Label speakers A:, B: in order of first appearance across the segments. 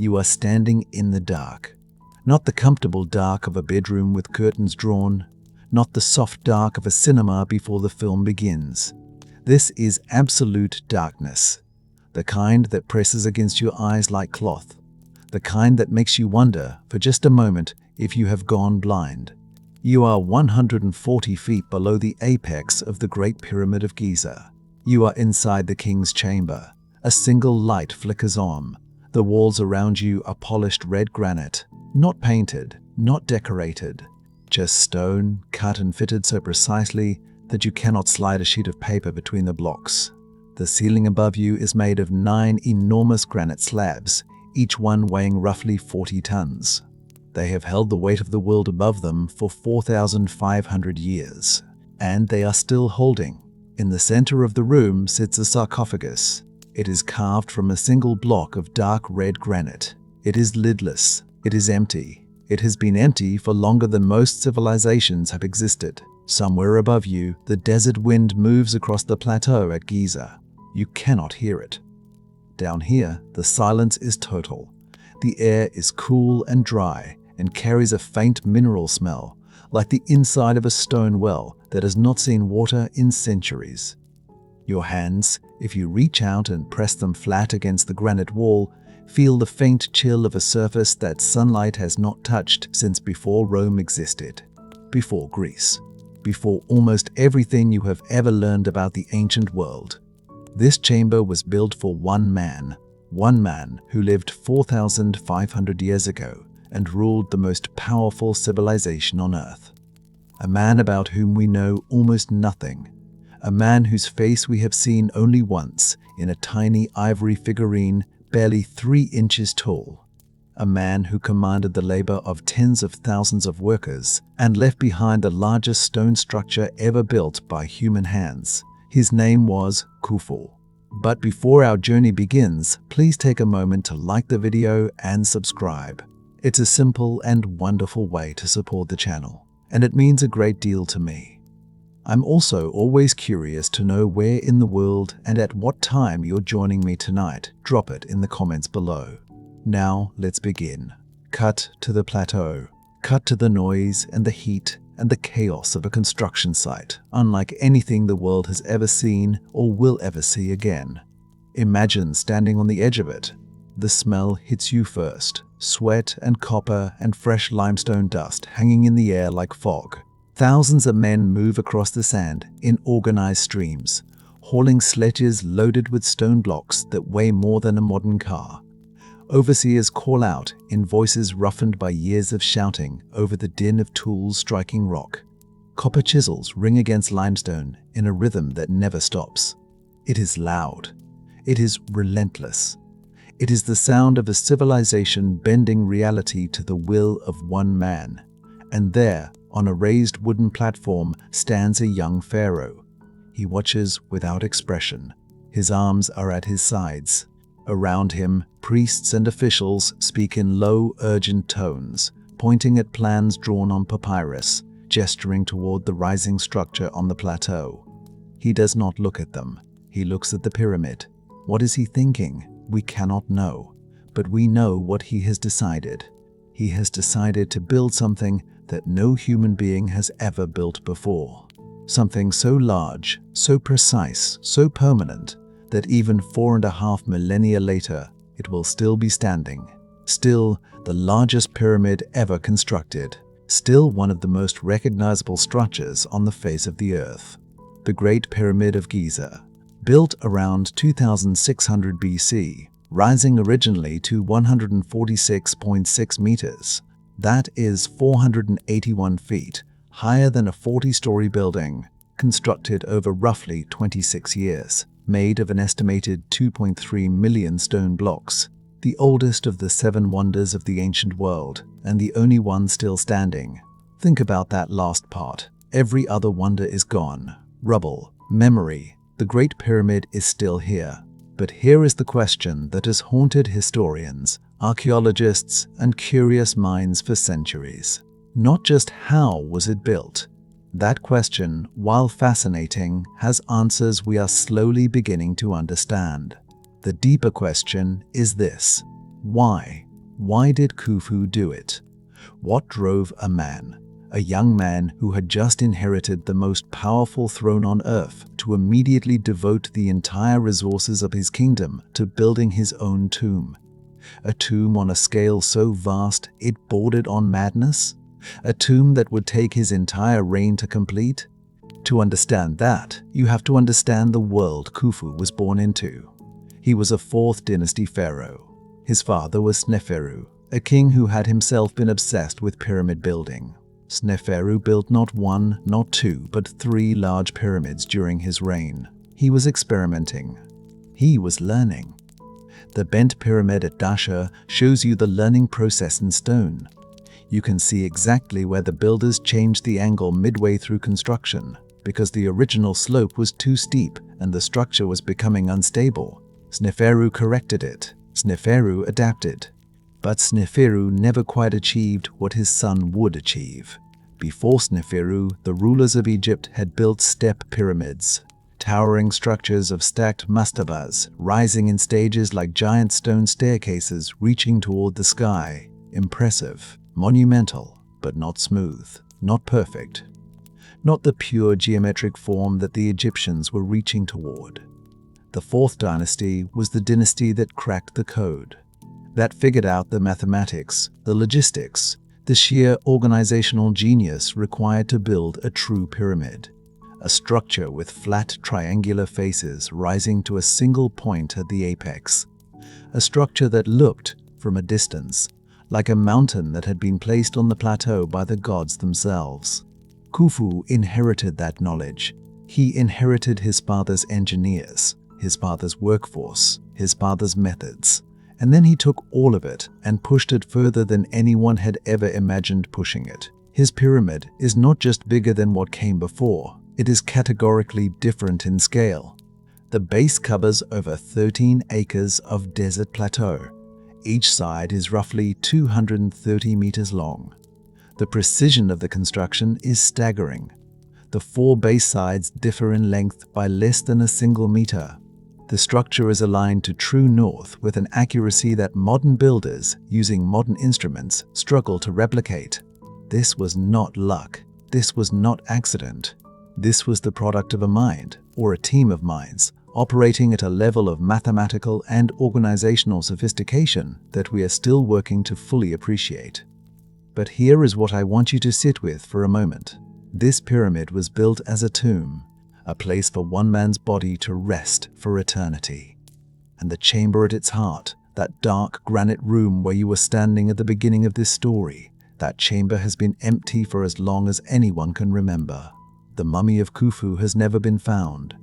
A: You are standing in the dark. Not the comfortable dark of a bedroom with curtains drawn, not the soft dark of a cinema before the film begins. This is absolute darkness, the kind that presses against your eyes like cloth, the kind that makes you wonder for just a moment if you have gone blind. You are 140 feet below the apex of the Great Pyramid of Giza. You are inside the king's chamber. A single light flickers on. The walls around you are polished red granite, not painted, not decorated, just stone, cut and fitted so precisely that you cannot slide a sheet of paper between the blocks. The ceiling above you is made of 9 enormous granite slabs, each one weighing roughly 40 tons. They have held the weight of the world above them for 4,500 years, and they are still holding. In the center of the room sits a sarcophagus. It is carved from a single block of dark red granite. It is lidless. It is empty. It has been empty for longer than most civilizations have existed. Somewhere above you, the desert wind moves across the plateau at Giza. You cannot hear it. Down here, the silence is total. The air is cool and dry and carries a faint mineral smell, like the inside of a stone well that has not seen water in centuries. Your hands, if you reach out and press them flat against the granite wall, feel the faint chill of a surface that sunlight has not touched since before Rome existed, before Greece, before almost everything you have ever learned about the ancient world. This chamber was built for one man who lived 4,500 years ago and ruled the most powerful civilization on Earth. A man about whom we know almost nothing. A man whose face we have seen only once in a tiny ivory figurine barely 3 inches tall. A man who commanded the labor of tens of thousands of workers and left behind the largest stone structure ever built by human hands. His name was Khufu. But before our journey begins, please take a moment to like the video and subscribe. It's a simple and wonderful way to support the channel, and it means a great deal to me. I'm also always curious to know where in the world and at what time you're joining me tonight. Drop it in the comments below. Now, let's begin. Cut to the plateau. Cut to the noise and the heat and the chaos of a construction site, unlike anything the world has ever seen or will ever see again. Imagine standing on the edge of it. The smell hits you first. Sweat and copper and fresh limestone dust hanging in the air like fog. Thousands of men move across the sand in organized streams, hauling sledges loaded with stone blocks that weigh more than a modern car. Overseers call out in voices roughened by years of shouting over the din of tools striking rock. Copper chisels ring against limestone in a rhythm that never stops. It is loud. It is relentless. It is the sound of a civilization bending reality to the will of one man. And there, on a raised wooden platform, stands a young pharaoh. He watches without expression. His arms are at his sides. Around him, priests and officials speak in low, urgent tones, pointing at plans drawn on papyrus, gesturing toward the rising structure on the plateau. He does not look at them. He looks at the pyramid. What is he thinking? We cannot know. But we know what he has decided. He has decided to build something that no human being has ever built before. Something so large, so precise, so permanent, that even 4.5 millennia later, it will still be standing. Still the largest pyramid ever constructed. Still one of the most recognizable structures on the face of the earth. The Great Pyramid of Giza, built around 2600 BC, rising originally to 146.6 meters. That is 481 feet, higher than a 40-story building, constructed over roughly 26 years, made of an estimated 2.3 million stone blocks, the oldest of the 7 wonders of the ancient world, and the only one still standing. Think about that last part. Every other wonder is gone. Rubble, memory. The Great Pyramid is still here. But here is the question that has haunted historians, archaeologists, and curious minds for centuries. Not just how was it built. That question, while fascinating, has answers we are slowly beginning to understand. The deeper question is this: why? Why did Khufu do it? What drove a young man who had just inherited the most powerful throne on earth, to immediately devote the entire resources of his kingdom to building his own tomb? A tomb on a scale so vast it bordered on madness? A tomb that would take his entire reign to complete? To understand that, you have to understand the world Khufu was born into. He was a 4th dynasty pharaoh. His father was Sneferu, a king who had himself been obsessed with pyramid building. Sneferu built not 1, not 2, but 3 large pyramids during his reign. He was experimenting. He was learning. The bent pyramid at Dasha shows you the learning process in stone. You can see exactly where the builders changed the angle midway through construction, because the original slope was too steep and the structure was becoming unstable. Sneferu corrected it. Sneferu adapted. But Sneferu never quite achieved what his son would achieve. Before Sneferu, the rulers of Egypt had built step pyramids, towering structures of stacked mastabas, rising in stages like giant stone staircases reaching toward the sky. Impressive, monumental, but not smooth, not perfect. Not the pure geometric form that the Egyptians were reaching toward. The 4th dynasty was the dynasty that cracked the code, that figured out the mathematics, the logistics, the sheer organizational genius required to build a true pyramid. A structure with flat triangular faces rising to a single point at the apex. A structure that looked, from a distance, like a mountain that had been placed on the plateau by the gods themselves. Khufu inherited that knowledge. He inherited his father's engineers, his father's workforce, his father's methods. And then he took all of it and pushed it further than anyone had ever imagined pushing it. His pyramid is not just bigger than what came before, it is categorically different in scale. The base covers over 13 acres of desert plateau. Each side is roughly 230 meters long. The precision of the construction is staggering. The 4 base sides differ in length by less than a single meter. The structure is aligned to true north with an accuracy that modern builders, using modern instruments, struggle to replicate. This was not luck. This was not accident. This was the product of a mind, or a team of minds, operating at a level of mathematical and organizational sophistication that we are still working to fully appreciate. But here is what I want you to sit with for a moment. This pyramid was built as a tomb, a place for one man's body to rest for eternity. And the chamber at its heart, that dark granite room where you were standing at the beginning of this story, that chamber has been empty for as long as anyone can remember. The mummy of Khufu has never been found.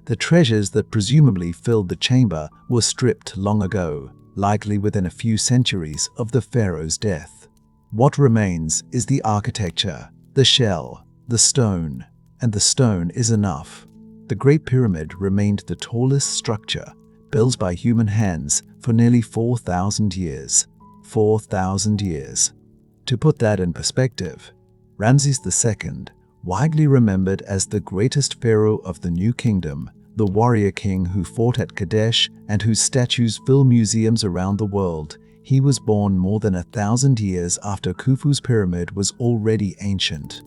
A: The treasures that presumably filled the chamber were stripped long ago, likely within a few centuries of the pharaoh's death. What remains is the architecture, the shell, the stone, and the stone is enough. The Great Pyramid remained the tallest structure built by human hands for nearly 4,000 years. 4,000 years. To put that in perspective, Ramses II, widely remembered as the greatest pharaoh of the New Kingdom, the warrior king who fought at Kadesh and whose statues fill museums around the world, he was born more than 1,000 years after Khufu's pyramid was already ancient.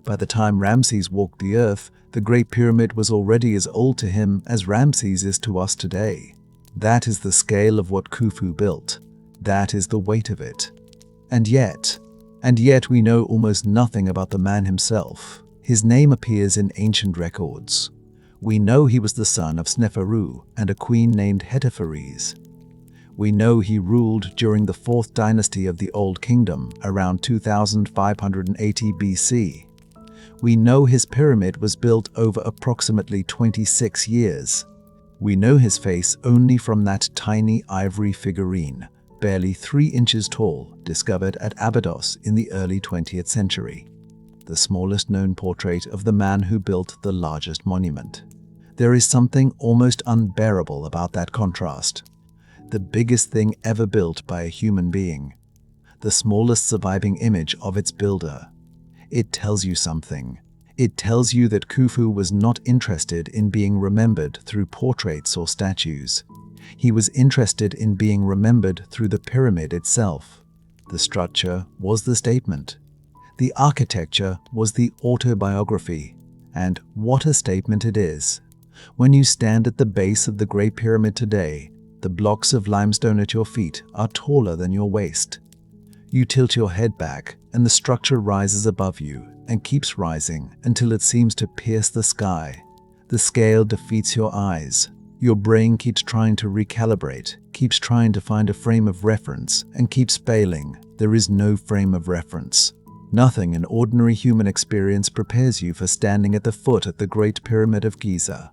A: By the time Ramses walked the earth, the Great Pyramid was already as old to him as Ramses is to us today. That is the scale of what Khufu built. That is the weight of it. And yet we know almost nothing about the man himself. His name appears in ancient records. We know he was the son of Sneferu and a queen named Hetepheres. We know he ruled during the 4th dynasty of the Old Kingdom around 2580 BC. We know his pyramid was built over approximately 26 years. We know his face only from that tiny ivory figurine, barely 3 inches tall, discovered at Abydos in the early 20th century. The smallest known portrait of the man who built the largest monument. There is something almost unbearable about that contrast. The biggest thing ever built by a human being. The smallest surviving image of its builder. It tells you something. It tells you that Khufu was not interested in being remembered through portraits or statues. He was interested in being remembered through the pyramid itself. The structure was the statement. The architecture was the autobiography. And what a statement it is. When you stand at the base of the Great Pyramid today, the blocks of limestone at your feet are taller than your waist. You tilt your head back, and the structure rises above you and keeps rising until it seems to pierce the sky. The scale defeats your eyes. Your brain keeps trying to recalibrate, keeps trying to find a frame of reference, and keeps failing. There is no frame of reference. Nothing in ordinary human experience prepares you for standing at the foot of the Great Pyramid of Giza.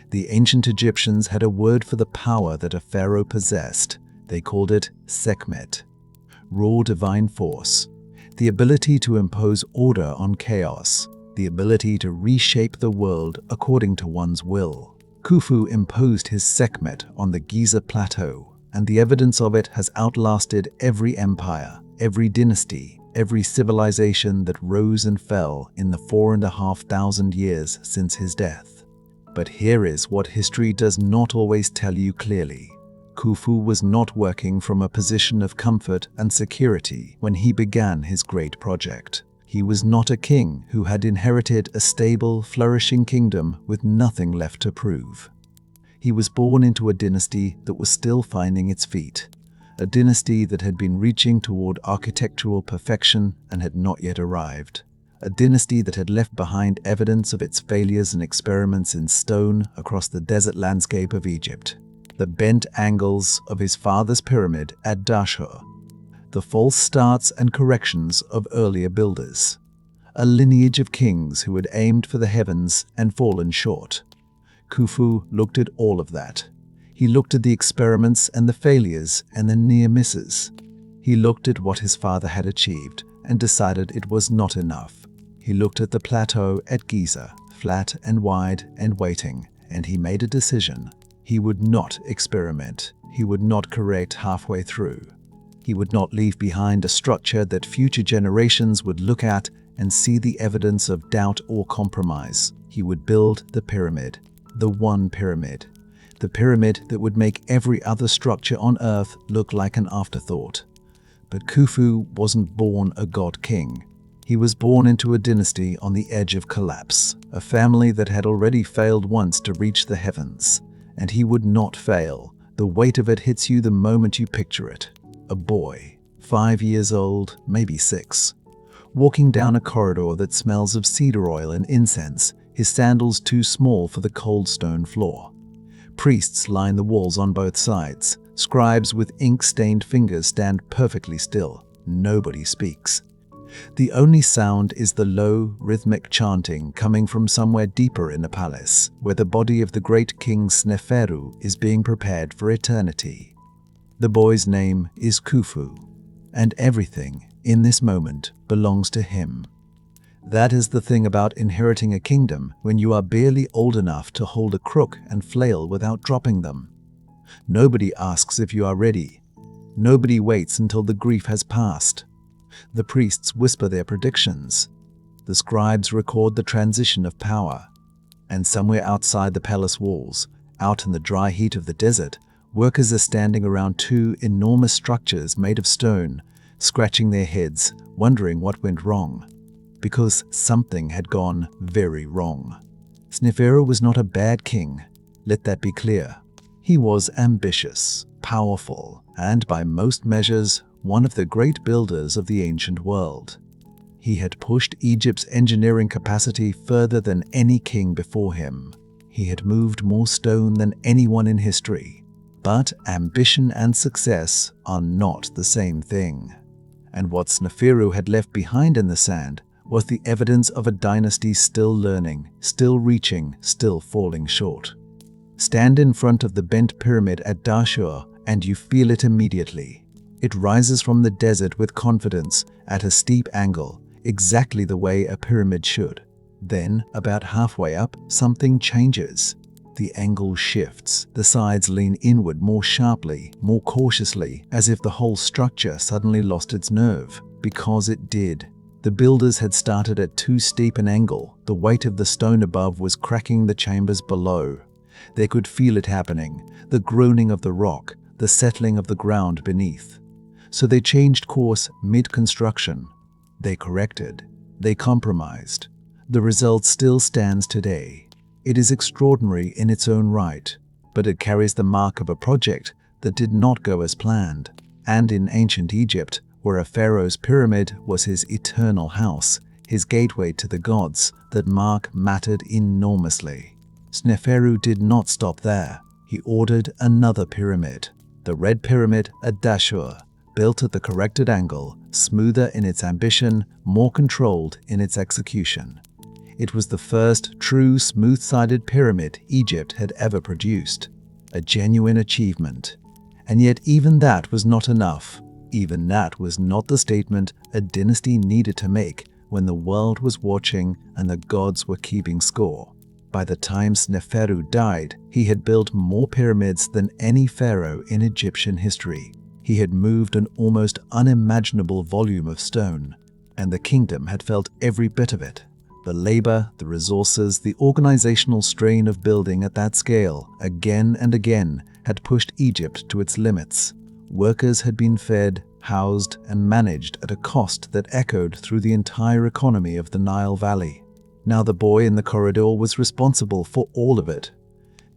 A: The ancient Egyptians had a word for the power that a pharaoh possessed. They called it Sekhmet, raw divine force, the ability to impose order on chaos, the ability to reshape the world according to one's will. Khufu imposed his Sekhmet on the Giza plateau, and the evidence of it has outlasted every empire, every dynasty, every civilization that rose and fell in the 4,500 years since his death. But here is what history does not always tell you clearly. Khufu was not working from a position of comfort and security when he began his great project. He was not a king who had inherited a stable, flourishing kingdom with nothing left to prove. He was born into a dynasty that was still finding its feet, a dynasty that had been reaching toward architectural perfection and had not yet arrived. A dynasty that had left behind evidence of its failures and experiments in stone across the desert landscape of Egypt. The bent angles of his father's pyramid at Dashur. The false starts and corrections of earlier builders. A lineage of kings who had aimed for the heavens and fallen short. Khufu looked at all of that. He looked at the experiments and the failures and the near misses. He looked at what his father had achieved and decided it was not enough. He looked at the plateau at Giza, flat and wide and waiting, and he made a decision. He would not experiment. He would not correct halfway through. He would not leave behind a structure that future generations would look at and see the evidence of doubt or compromise. He would build the pyramid, the one pyramid, the pyramid that would make every other structure on earth look like an afterthought. But Khufu wasn't born a god-king. He was born into a dynasty on the edge of collapse, a family that had already failed once to reach the heavens. And he would not fail. The weight of it hits you the moment you picture it. A boy, 5 years old, maybe 6, walking down a corridor that smells of cedar oil and incense, his sandals too small for the cold stone floor. Priests line the walls on both sides. Scribes with ink-stained fingers stand perfectly still. Nobody speaks. The only sound is the low, rhythmic chanting coming from somewhere deeper in the palace, where the body of the great king Sneferu is being prepared for eternity. The boy's name is Khufu, and everything in this moment belongs to him. That is the thing about inheriting a kingdom when you are barely old enough to hold a crook and flail without dropping them. Nobody asks if you are ready. Nobody waits until the grief has passed. The priests whisper their predictions. The scribes record the transition of power. And somewhere outside the palace walls, out in the dry heat of the desert, workers are standing around 2 enormous structures made of stone, scratching their heads, wondering what went wrong. Because something had gone very wrong. Sneferu was not a bad king, let that be clear. He was ambitious, powerful, and by most measures, one of the great builders of the ancient world. He had pushed Egypt's engineering capacity further than any king before him. He had moved more stone than anyone in history. But ambition and success are not the same thing. And what Sneferu had left behind in the sand was the evidence of a dynasty still learning, still reaching, still falling short. Stand in front of the bent pyramid at Dashur and you feel it immediately. It rises from the desert with confidence at a steep angle, exactly the way a pyramid should. Then, about halfway up, something changes. The angle shifts. The sides lean inward more sharply, more cautiously, as if the whole structure suddenly lost its nerve. Because it did. The builders had started at too steep an angle. The weight of the stone above was cracking the chambers below. They could feel it happening, the groaning of the rock, the settling of the ground beneath. So they changed course mid-construction. They corrected. They compromised. The result still stands today. It is extraordinary in its own right, but it carries the mark of a project that did not go as planned. And in ancient Egypt, where a pharaoh's pyramid was his eternal house, his gateway to the gods, that mark mattered enormously. Sneferu did not stop there. He ordered another pyramid, the Red Pyramid at Dashur, built at the corrected angle, smoother in its ambition, more controlled in its execution. It was the first true smooth-sided pyramid Egypt had ever produced, a genuine achievement. And yet even that was not enough. Even that was not the statement a dynasty needed to make when the world was watching and the gods were keeping score. By the time Sneferu died, he had built more pyramids than any pharaoh in Egyptian history. He had moved an almost unimaginable volume of stone, and the kingdom had felt every bit of it. The labor, the resources, the organizational strain of building at that scale, again and again, had pushed Egypt to its limits. Workers had been fed, housed, and managed at a cost that echoed through the entire economy of the Nile Valley. Now the boy in the corridor was responsible for all of it.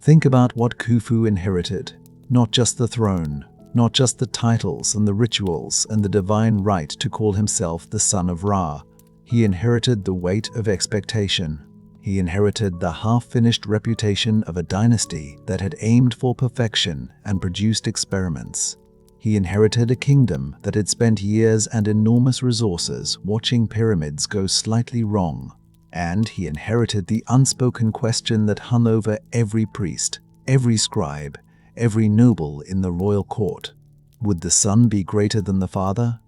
A: Think about what Khufu inherited. Not just the throne, not just the titles and the rituals and the divine right to call himself the son of Ra. He inherited the weight of expectation. He inherited the half-finished reputation of a dynasty that had aimed for perfection and produced experiments. He inherited a kingdom that had spent years and enormous resources watching pyramids go slightly wrong. And he inherited the unspoken question that hung over every priest, every scribe, every noble in the royal court. Would the son be greater than the father?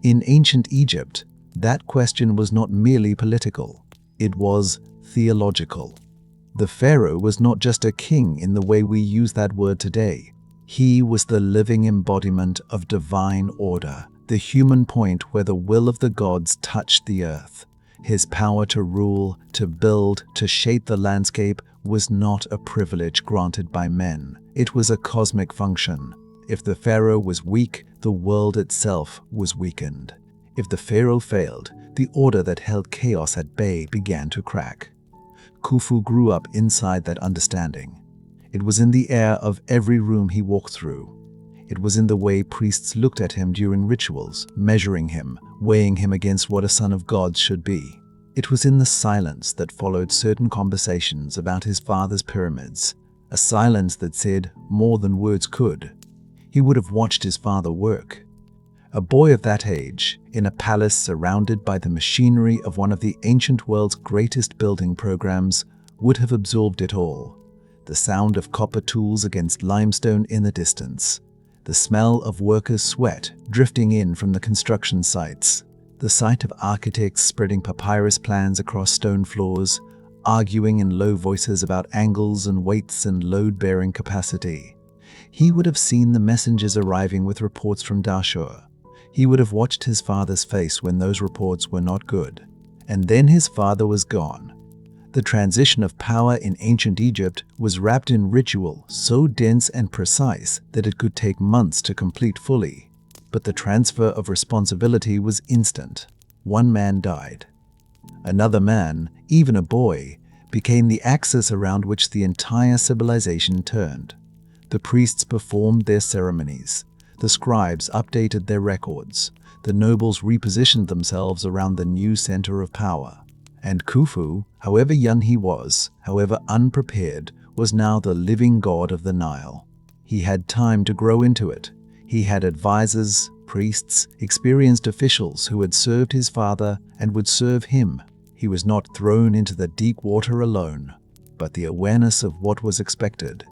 A: In ancient Egypt, that question was not merely political. It was theological. The pharaoh was not just a king in the way we use that word today. He was the living embodiment of divine order, the human point where the will of the gods touched the earth. His power to rule, to build, to shape the landscape was not a privilege granted by men. It was a cosmic function. If the pharaoh was weak, the world itself was weakened. If the pharaoh failed, the order that held chaos at bay began to crack. Khufu grew up inside that understanding. It was in the air of every room he walked through. It was in the way priests looked at him during rituals, measuring him, weighing him against what a son of God should be. It was in the silence that followed certain conversations about his father's pyramids, a silence that said more than words could. He would have watched his father work. A boy of that age, in a palace surrounded by the machinery of one of the ancient world's greatest building programs, would have absorbed it all. The sound of copper tools against limestone in the distance, the smell of workers' sweat drifting in from the construction sites, the sight of architects spreading papyrus plans across stone floors, arguing in low voices about angles and weights and load-bearing capacity. He would have seen the messengers arriving with reports from Dashur. He would have watched his father's face when those reports were not good. And then his father was gone. The transition of power in ancient Egypt was wrapped in ritual so dense and precise that it could take months to complete fully. But the transfer of responsibility was instant. One man died. Another man, even a boy, became the axis around which the entire civilization turned. The priests performed their ceremonies. The scribes updated their records. The nobles repositioned themselves around the new center of power. And Khufu, however young he was, however unprepared, was now the living god of the Nile. He had time to grow into it. He had advisors, priests, experienced officials who had served his father and would serve him. He was not thrown into the deep water alone, but the awareness of what was expected.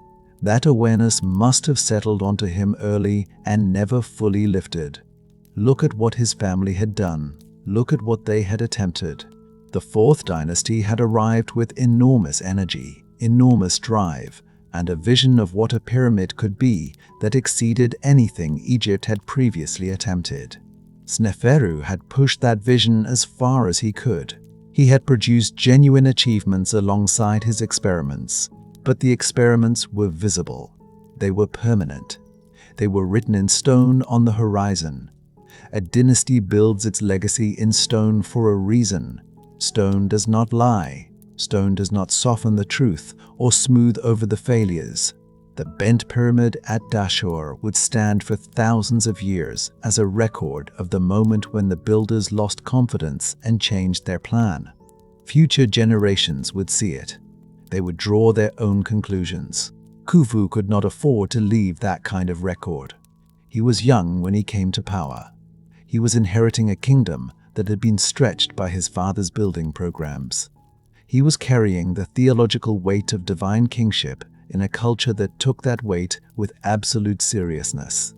A: That awareness must have settled onto him early and never fully lifted. Look at what his family had done. Look at what they had attempted. The fourth dynasty had arrived with enormous energy, enormous drive, and a vision of what a pyramid could be that exceeded anything Egypt had previously attempted. Sneferu had pushed that vision as far as he could. He had produced genuine achievements alongside his experiments. But the experiments were visible. They were permanent. They were written in stone on the horizon. A dynasty builds its legacy in stone for a reason. Stone does not lie. Stone does not soften the truth or smooth over the failures. The bent pyramid at Dashur would stand for thousands of years as a record of the moment when the builders lost confidence and changed their plan. Future generations would see it. They would draw their own conclusions. Khufu could not afford to leave that kind of record. He was young when he came to power. He was inheriting a kingdom that had been stretched by his father's building programs. He was carrying the theological weight of divine kingship in a culture that took that weight with absolute seriousness.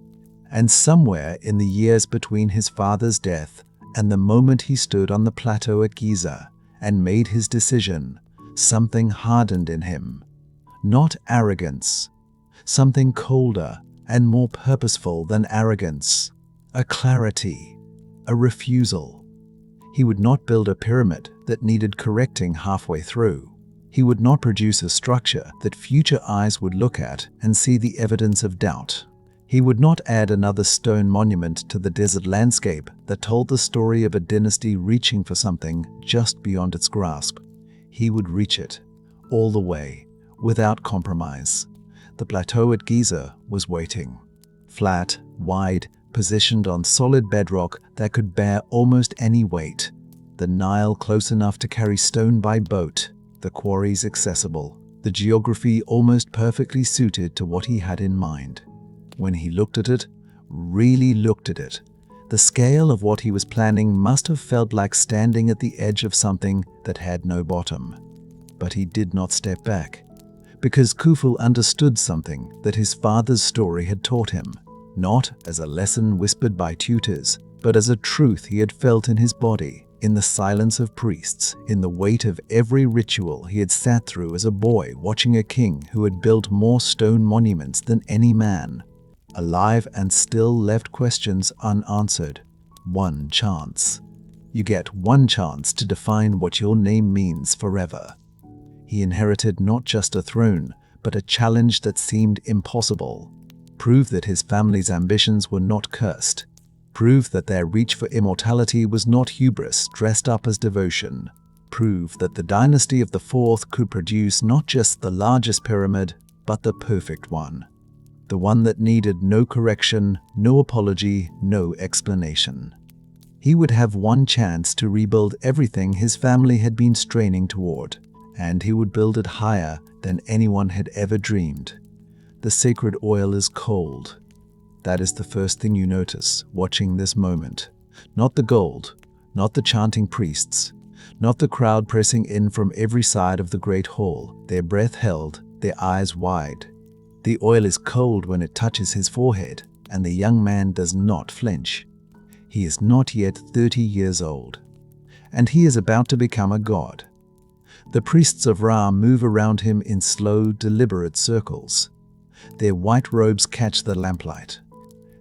A: And somewhere in the years between his father's death and the moment he stood on the plateau at Giza and made his decision, something hardened in him. Not arrogance, something colder and more purposeful than arrogance. A clarity, a refusal. He would not build a pyramid that needed correcting halfway through. He would not produce a structure that future eyes would look at and see the evidence of doubt. He would not add another stone monument to the desert landscape that told the story of a dynasty reaching for something just beyond its grasp. He would reach it, all the way, without compromise. The plateau at Giza was waiting. Flat, wide, positioned on solid bedrock that could bear almost any weight. The Nile close enough to carry stone by boat. The quarries accessible. The geography almost perfectly suited to what he had in mind. When he looked at it, really looked at it, the scale of what he was planning must have felt like standing at the edge of something that had no bottom. But he did not step back, because Khufu understood something that his father's story had taught him, not as a lesson whispered by tutors, but as a truth he had felt in his body, in the silence of priests, in the weight of every ritual he had sat through as a boy watching a king who had built more stone monuments than any man. Alive and still left questions unanswered. One chance. You get one chance to define what your name means forever. He inherited not just a throne, but a challenge that seemed impossible. Prove that his family's ambitions were not cursed. Prove that their reach for immortality was not hubris dressed up as devotion. Prove that the dynasty of the fourth could produce not just the largest pyramid, but the perfect one. The one that needed no correction, no apology, no explanation. He would have one chance to rebuild everything his family had been straining toward, and he would build it higher than anyone had ever dreamed. The sacred oil is cold. That is the first thing you notice watching this moment. Not the gold, not the chanting priests, not the crowd pressing in from every side of the great hall, their breath held, their eyes wide. The oil is cold when it touches his forehead, and the young man does not flinch. He is not yet 30 years old, and he is about to become a god. The priests of Ra move around him in slow, deliberate circles. Their white robes catch the lamplight.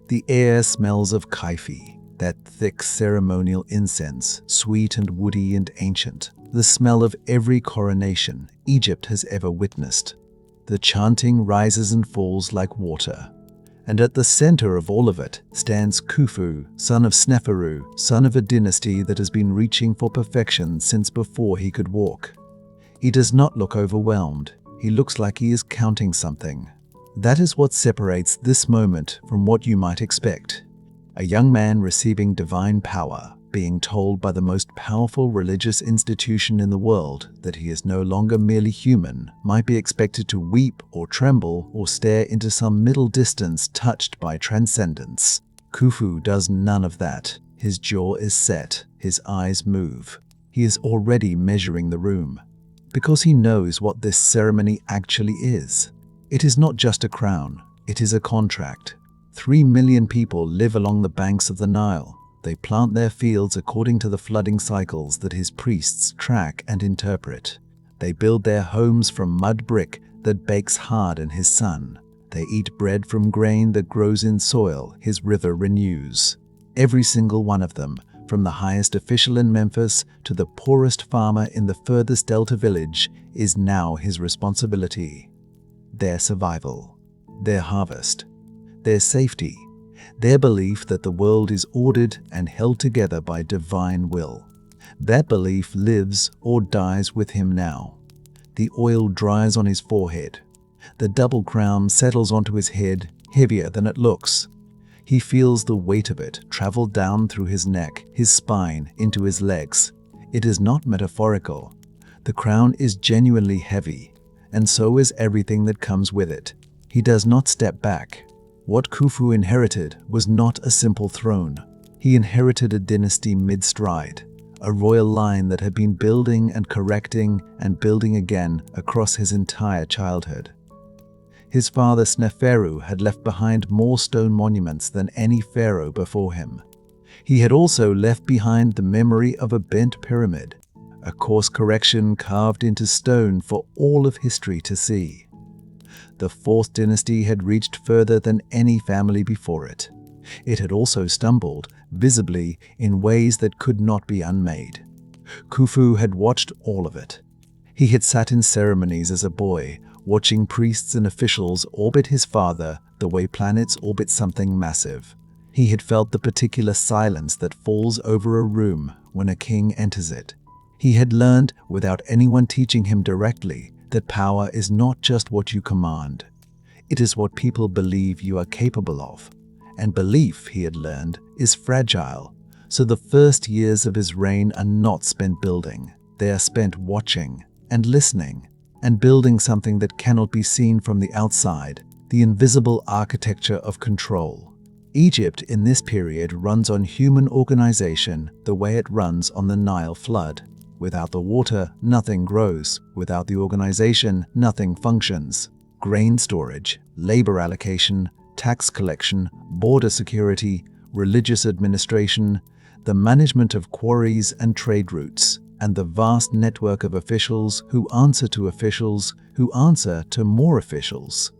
A: The air smells of kaifi, that thick ceremonial incense, sweet and woody and ancient, the smell of every coronation Egypt has ever witnessed. The chanting rises and falls like water. And at the center of all of it stands Khufu, son of Sneferu, son of a dynasty that has been reaching for perfection since before he could walk. He does not look overwhelmed. He looks like he is counting something. That is what separates this moment from what you might expect. A young man receiving divine power, being told by the most powerful religious institution in the world that he is no longer merely human, might be expected to weep or tremble or stare into some middle distance touched by transcendence. Khufu does none of that. His jaw is set, his eyes move. He is already measuring the room, because he knows what this ceremony actually is. It is not just a crown, it is a contract. 3 million people live along the banks of the Nile. They plant their fields according to the flooding cycles that his priests track and interpret. They build their homes from mud brick that bakes hard in his sun. They eat bread from grain that grows in soil his river renews. Every single one of them, from the highest official in Memphis to the poorest farmer in the furthest Delta village, is now his responsibility. their survival, their harvest, their safety, their belief that the world is ordered and held together by divine will. That belief lives or dies with him now. The oil dries on his forehead. The double crown settles onto his head, heavier than it looks. He feels the weight of it travel down through his neck, his spine, into his legs. It is not metaphorical. The crown is genuinely heavy, and so is everything that comes with it. He does not step back. What Khufu inherited was not a simple throne. He inherited a dynasty mid-stride, a royal line that had been building and correcting and building again across his entire childhood. His father Sneferu had left behind more stone monuments than any pharaoh before him. He had also left behind the memory of a bent pyramid, a course correction carved into stone for all of history to see. The fourth dynasty had reached further than any family before it. It had also stumbled, visibly, in ways that could not be unmade. Khufu had watched all of it. He had sat in ceremonies as a boy, watching priests and officials orbit his father the way planets orbit something massive. He had felt the particular silence that falls over a room when a king enters it. He had learned, without anyone teaching him directly, that power is not just what you command. It is what people believe you are capable of. And belief, he had learned, is fragile. So the first years of his reign are not spent building. They are spent watching and listening and building something that cannot be seen from the outside, the invisible architecture of control. Egypt in this period runs on human organization the way it runs on the Nile flood. Without the water, nothing grows. Without the organization, nothing functions. Grain storage, labor allocation, tax collection, border security, religious administration, the management of quarries and trade routes, and the vast network of officials who answer to officials who answer to more officials.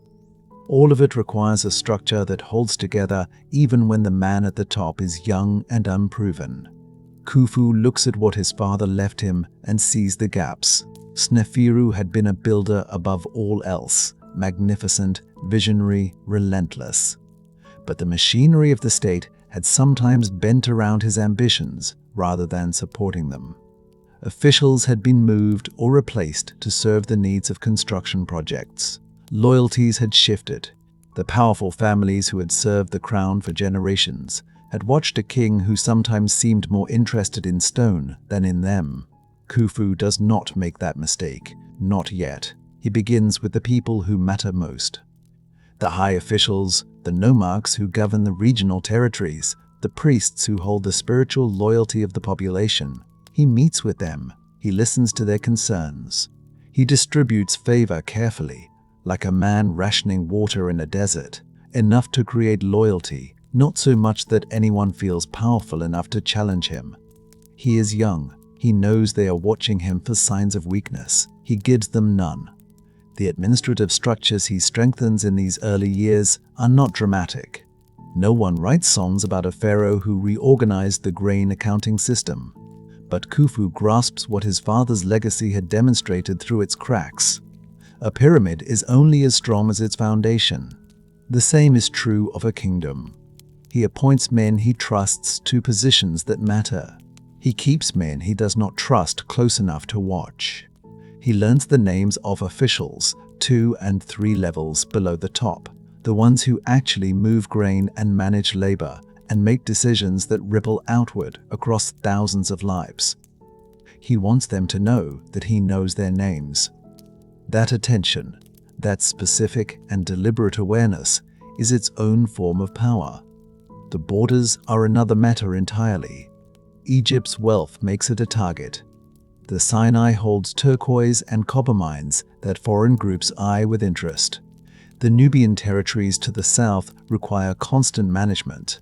A: All of it requires a structure that holds together even when the man at the top is young and unproven. Khufu looks at what his father left him and sees the gaps. Sneferu had been a builder above all else, magnificent, visionary, relentless. But the machinery of the state had sometimes bent around his ambitions rather than supporting them. Officials had been moved or replaced to serve the needs of construction projects. Loyalties had shifted. The powerful families who had served the crown for generations had watched a king who sometimes seemed more interested in stone than in them. Khufu does not make that mistake, not yet. He begins with the people who matter most. The high officials, the nomarchs who govern the regional territories, the priests who hold the spiritual loyalty of the population. He meets with them. He listens to their concerns. He distributes favor carefully, like a man rationing water in a desert, enough to create loyalty, not so much that anyone feels powerful enough to challenge him. He is young. He knows they are watching him for signs of weakness. He gives them none. The administrative structures he strengthens in these early years are not dramatic. No one writes songs about a pharaoh who reorganized the grain accounting system. But Khufu grasps what his father's legacy had demonstrated through its cracks. A pyramid is only as strong as its foundation. The same is true of a kingdom. He appoints men he trusts to positions that matter. He keeps men he does not trust close enough to watch. He learns the names of officials 2 and 3 levels below the top, the ones who actually move grain and manage labor and make decisions that ripple outward across thousands of lives. He wants them to know that he knows their names. That attention, that specific and deliberate awareness, is its own form of power. The borders are another matter entirely. Egypt's wealth makes it a target. The Sinai holds turquoise and copper mines that foreign groups eye with interest. The Nubian territories to the south require constant management.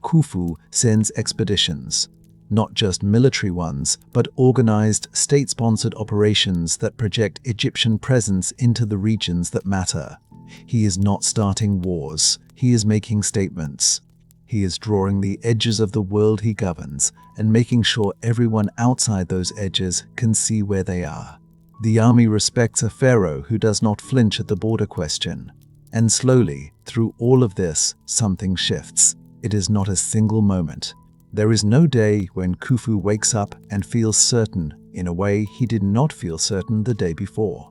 A: Khufu sends expeditions, not just military ones, but organized, state-sponsored operations that project Egyptian presence into the regions that matter. He is not starting wars. He is making statements. He is drawing the edges of the world he governs and making sure everyone outside those edges can see where they are. The army respects a pharaoh who does not flinch at the border question. And slowly, through all of this, something shifts. It is not a single moment. There is no day when Khufu wakes up and feels certain in a way he did not feel certain the day before.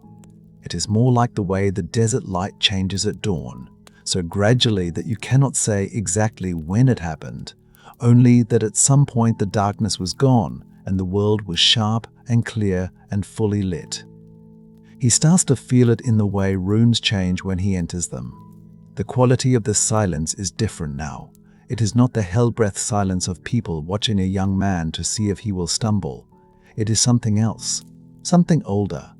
A: It is more like the way the desert light changes at dawn, so gradually that you cannot say exactly when it happened, only that at some point the darkness was gone and the world was sharp and clear and fully lit. He starts to feel it in the way rooms change when he enters them. The quality of the silence is different now. It is not the hell-breath silence of people watching a young man to see if he will stumble. It is something else, something older.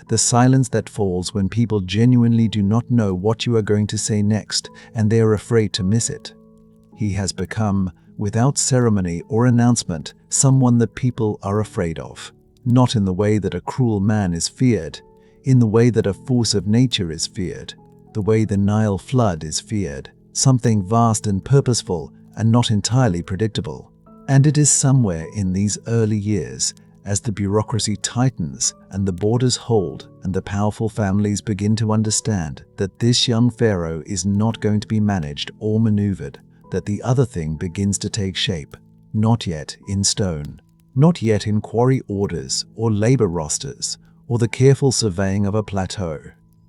A: The silence that falls when people genuinely do not know what you are going to say next and they are afraid to miss it. He has become, without ceremony or announcement, someone that people are afraid of. Not in the way that a cruel man is feared, in the way that a force of nature is feared, the way the Nile flood is feared, something vast and purposeful and not entirely predictable. And it is somewhere in these early years, as the bureaucracy tightens and the borders hold and the powerful families begin to understand that this young pharaoh is not going to be managed or maneuvered, that the other thing begins to take shape, not yet in stone, not yet in quarry orders or labor rosters or the careful surveying of a plateau,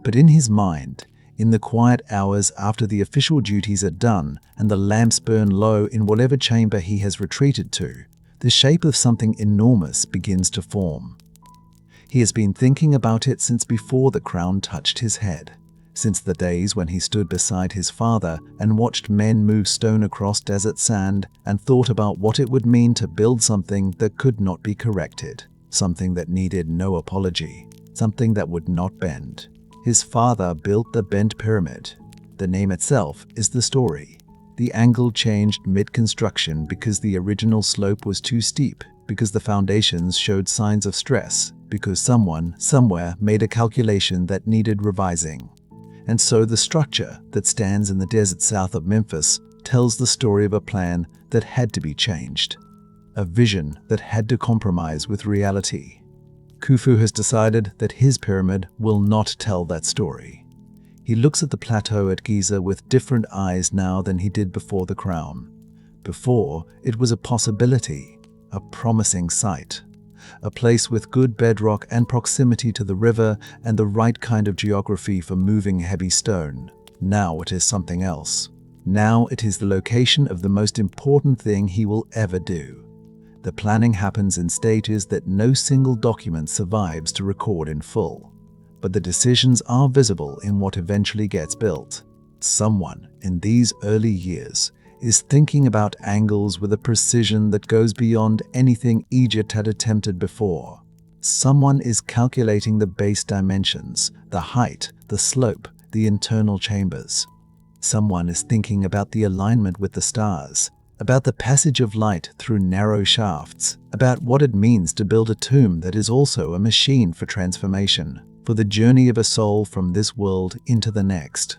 A: but in his mind, in the quiet hours after the official duties are done and the lamps burn low in whatever chamber he has retreated to, the shape of something enormous begins to form. He has been thinking about it since before the crown touched his head, since the days when he stood beside his father and watched men move stone across desert sand and thought about what it would mean to build something that could not be corrected, something that needed no apology, something that would not bend. His father built the bent pyramid. The name itself is the story. The angle changed mid-construction because the original slope was too steep, because the foundations showed signs of stress, because someone, somewhere, made a calculation that needed revising. And so the structure that stands in the desert south of Memphis tells the story of a plan that had to be changed, a vision that had to compromise with reality. Khufu has decided that his pyramid will not tell that story. He looks at the plateau at Giza with different eyes now than he did before the crown. Before, it was a possibility, a promising site, a place with good bedrock and proximity to the river and the right kind of geography for moving heavy stone. Now it is something else. Now it is the location of the most important thing he will ever do. The planning happens in stages that no single document survives to record in full. But the decisions are visible in what eventually gets built. Someone, in these early years, is thinking about angles with a precision that goes beyond anything Egypt had attempted before. Someone is calculating the base dimensions, the height, the slope, the internal chambers. Someone is thinking about the alignment with the stars, about the passage of light through narrow shafts, about what it means to build a tomb that is also a machine for transformation, for the journey of a soul from this world into the next.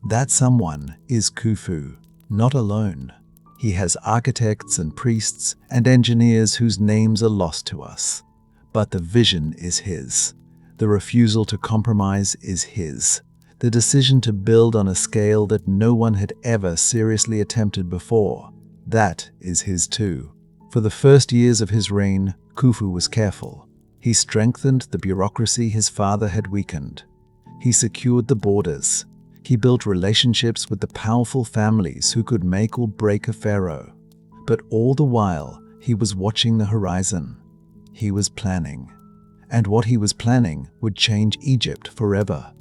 A: That someone is Khufu, not alone. He has architects and priests and engineers whose names are lost to us. But the vision is his. The refusal to compromise is his. The decision to build on a scale that no one had ever seriously attempted before, that is his too. For the first years of his reign, Khufu was careful. He strengthened the bureaucracy his father had weakened. He secured the borders. He built relationships with the powerful families who could make or break a pharaoh. But all the while, he was watching the horizon. He was planning. And what he was planning would change Egypt forever.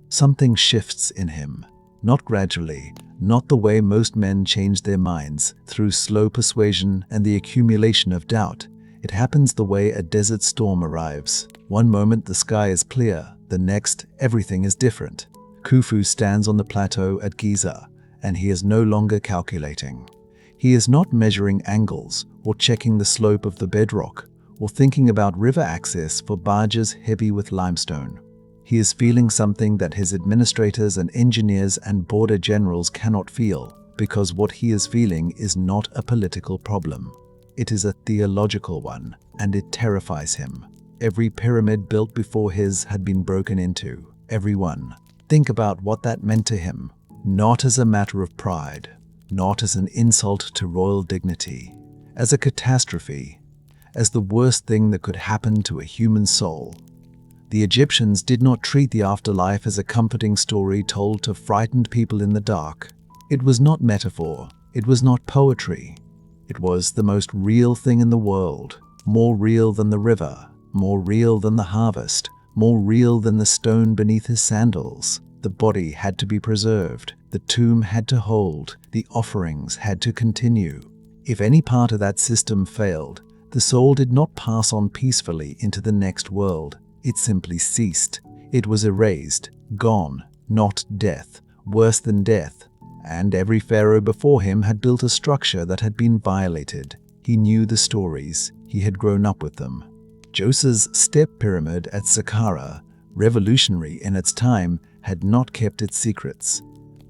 A: Something shifts in him, not gradually, not the way most men change their minds, through slow persuasion and the accumulation of doubt. It happens the way a desert storm arrives. One moment the sky is clear, the next everything is different. Khufu stands on the plateau at Giza, and he is no longer calculating. He is not measuring angles or checking the slope of the bedrock or thinking about river access for barges heavy with limestone. He is feeling something that his administrators and engineers and border generals cannot feel, because what he is feeling is not a political problem. It is a theological one, and it terrifies him. Every pyramid built before his had been broken into. Every one. Think about what that meant to him. Not as a matter of pride, not as an insult to royal dignity, as a catastrophe, as the worst thing that could happen to a human soul. The Egyptians did not treat the afterlife as a comforting story told to frightened people in the dark. It was not metaphor. It was not poetry. It was the most real thing in the world, more real than the river, more real than the harvest, more real than the stone beneath his sandals. The body had to be preserved, the tomb had to hold, the offerings had to continue. If any part of that system failed, the soul did not pass on peacefully into the next world. It simply ceased. It was erased, gone, not death, worse than death. And every pharaoh before him had built a structure that had been violated. He knew the stories. He had grown up with them. Djoser's step pyramid at Saqqara, revolutionary in its time, had not kept its secrets.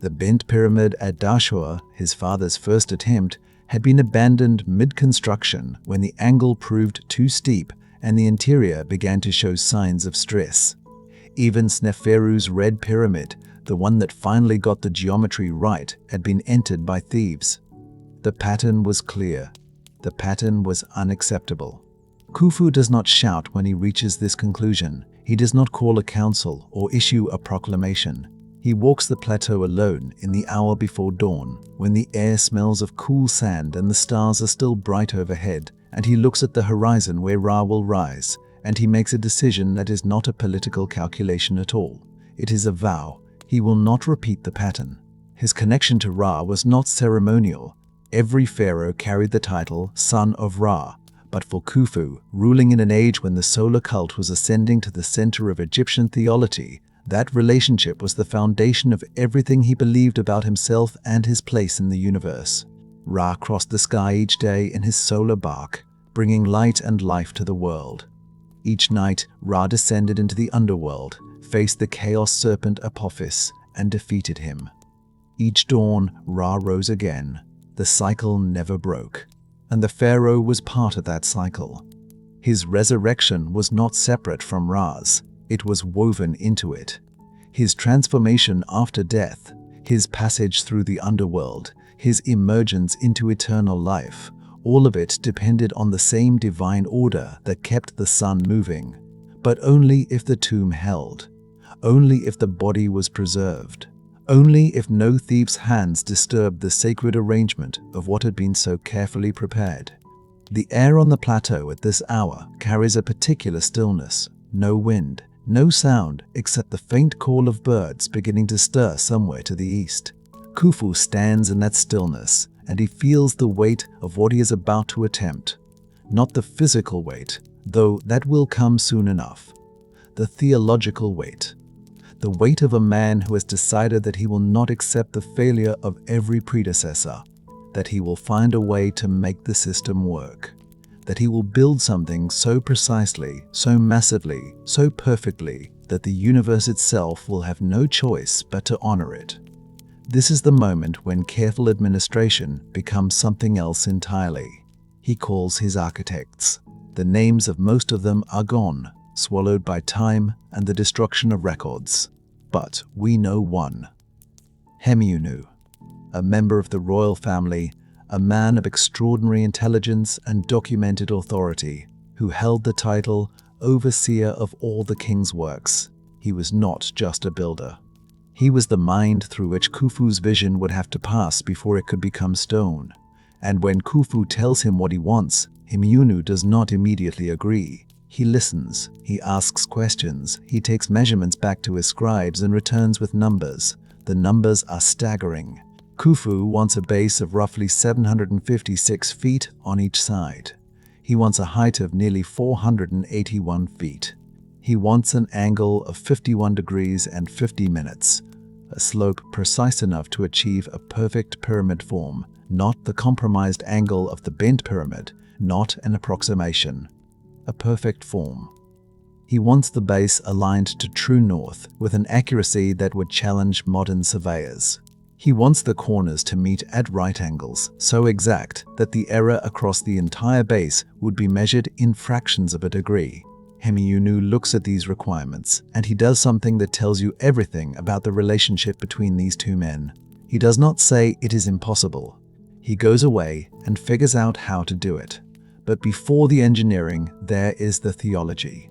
A: The bent pyramid at Dashur, his father's first attempt, had been abandoned mid-construction when the angle proved too steep and the interior began to show signs of stress. Even Sneferu's red pyramid, the one that finally got the geometry right, had been entered by thieves. The pattern was clear. The pattern was unacceptable. Khufu does not shout when he reaches this conclusion. He does not call a council or issue a proclamation. He walks the plateau alone in the hour before dawn, when the air smells of cool sand and the stars are still bright overhead, and he looks at the horizon where Ra will rise, and he makes a decision that is not a political calculation at all. It is a vow. He will not repeat the pattern. His connection to Ra was not ceremonial. Every pharaoh carried the title Son of Ra, but for Khufu, ruling in an age when the solar cult was ascending to the center of Egyptian theology, that relationship was the foundation of everything he believed about himself and his place in the universe. Ra crossed the sky each day in his solar bark, bringing light and life to the world. Each night, Ra descended into the underworld, faced the chaos serpent Apophis, and defeated him. Each dawn, Ra rose again. The cycle never broke, and the pharaoh was part of that cycle. His resurrection was not separate from Ra's. It was woven into it. His transformation after death, his passage through the underworld, his emergence into eternal life, all of it depended on the same divine order that kept the sun moving, but only if the tomb held, only if the body was preserved, only if no thief's hands disturbed the sacred arrangement of what had been so carefully prepared. The air on the plateau at this hour carries a particular stillness, no wind, no sound except the faint call of birds beginning to stir somewhere to the east. Khufu stands in that stillness, and he feels the weight of what he is about to attempt. Not the physical weight, though that will come soon enough. The theological weight. The weight of a man who has decided that he will not accept the failure of every predecessor, that he will find a way to make the system work, that he will build something so precisely, so massively, so perfectly that the universe itself will have no choice but to honor it. This is the moment when careful administration becomes something else entirely. He calls his architects. The names of most of them are gone, swallowed by time and the destruction of records. But we know one. Hemiunu, a member of the royal family, a man of extraordinary intelligence and documented authority, who held the title Overseer of all the king's works. He was not just a builder. He was the mind through which Khufu's vision would have to pass before it could become stone. And when Khufu tells him what he wants, Hemiunu does not immediately agree. He listens, he asks questions, he takes measurements back to his scribes and returns with numbers. The numbers are staggering. Khufu wants a base of roughly 756 feet on each side. He wants a height of nearly 481 feet. He wants an angle of 51 degrees and 50 minutes, a slope precise enough to achieve a perfect pyramid form, not the compromised angle of the bent pyramid, not an approximation, a perfect form. He wants the base aligned to true north with an accuracy that would challenge modern surveyors. He wants the corners to meet at right angles, so exact that the error across the entire base would be measured in fractions of a degree. Hemiunu looks at these requirements, and he does something that tells you everything about the relationship between these two men. He does not say it is impossible. He goes away and figures out how to do it. But before the engineering, there is the theology.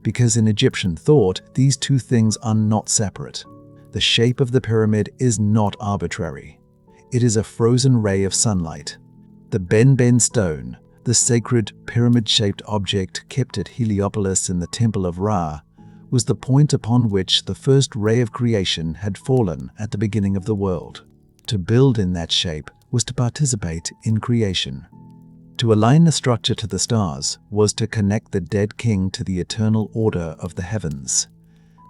A: Because in Egyptian thought, these two things are not separate. The shape of the pyramid is not arbitrary. It is a frozen ray of sunlight. The Ben stone, the sacred pyramid-shaped object kept at Heliopolis in the Temple of Ra, was the point upon which the first ray of creation had fallen at the beginning of the world. To build in that shape was to participate in creation. To align the structure to the stars was to connect the dead king to the eternal order of the heavens.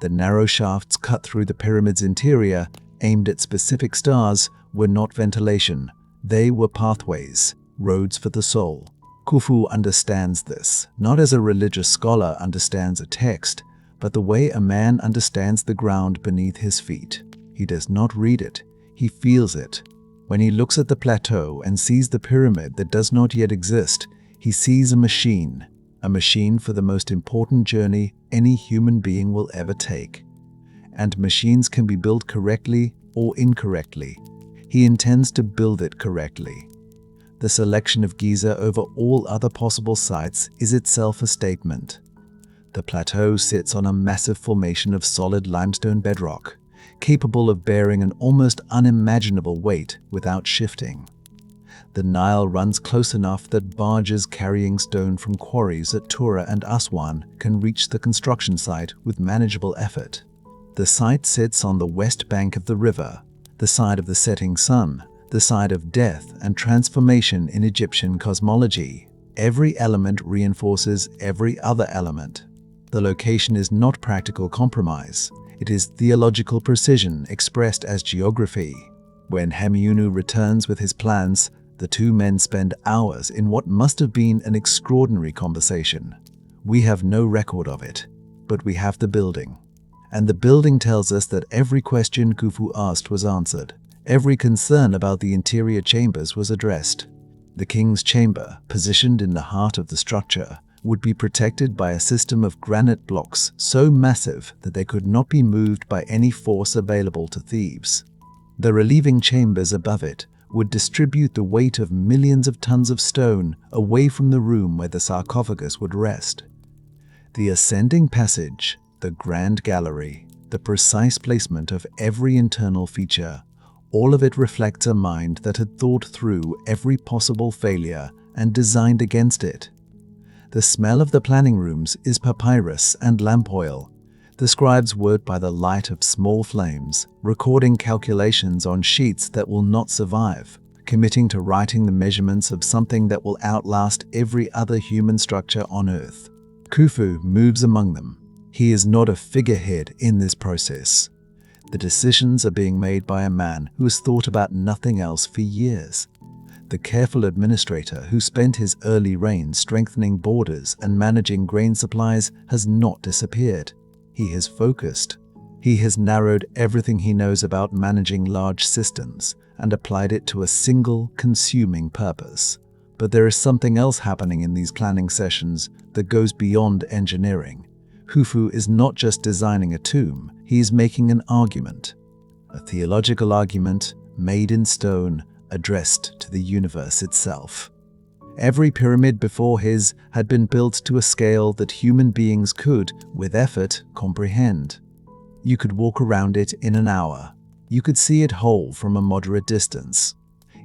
A: The narrow shafts cut through the pyramid's interior, aimed at specific stars, were not ventilation. They were pathways, roads for the soul. Khufu understands this, not as a religious scholar understands a text, but the way a man understands the ground beneath his feet. He does not read it, he feels it. When he looks at the plateau and sees the pyramid that does not yet exist, he sees a machine for the most important journey any human being will ever take. And machines can be built correctly or incorrectly. He intends to build it correctly. The selection of Giza over all other possible sites is itself a statement. The plateau sits on a massive formation of solid limestone bedrock, capable of bearing an almost unimaginable weight without shifting. The Nile runs close enough that barges carrying stone from quarries at Tura and Aswan can reach the construction site with manageable effort. The site sits on the west bank of the river, the side of the setting sun, the side of death and transformation in Egyptian cosmology. Every element reinforces every other element. The location is not practical compromise. It is theological precision expressed as geography. When Hemiunu returns with his plans, the two men spend hours in what must have been an extraordinary conversation. We have no record of it, but we have the building. And the building tells us that every question Khufu asked was answered. Every concern about the interior chambers was addressed. The king's chamber, positioned in the heart of the structure, would be protected by a system of granite blocks so massive that they could not be moved by any force available to thieves. The relieving chambers above it would distribute the weight of millions of tons of stone away from the room where the sarcophagus would rest. The ascending passage, the grand gallery, the precise placement of every internal feature, all of it reflects a mind that had thought through every possible failure and designed against it. The smell of the planning rooms is papyrus and lamp oil. The scribes work by the light of small flames, recording calculations on sheets that will not survive, committing to writing the measurements of something that will outlast every other human structure on Earth. Khufu moves among them. He is not a figurehead in this process. The decisions are being made by a man who has thought about nothing else for years. The careful administrator who spent his early reign strengthening borders and managing grain supplies has not disappeared. He has focused. He has narrowed everything he knows about managing large systems and applied it to a single consuming purpose. But there is something else happening in these planning sessions that goes beyond engineering. Khufu is not just designing a tomb, he is making an argument. A theological argument, made in stone, addressed to the universe itself. Every pyramid before his had been built to a scale that human beings could, with effort, comprehend. You could walk around it in an hour. You could see it whole from a moderate distance.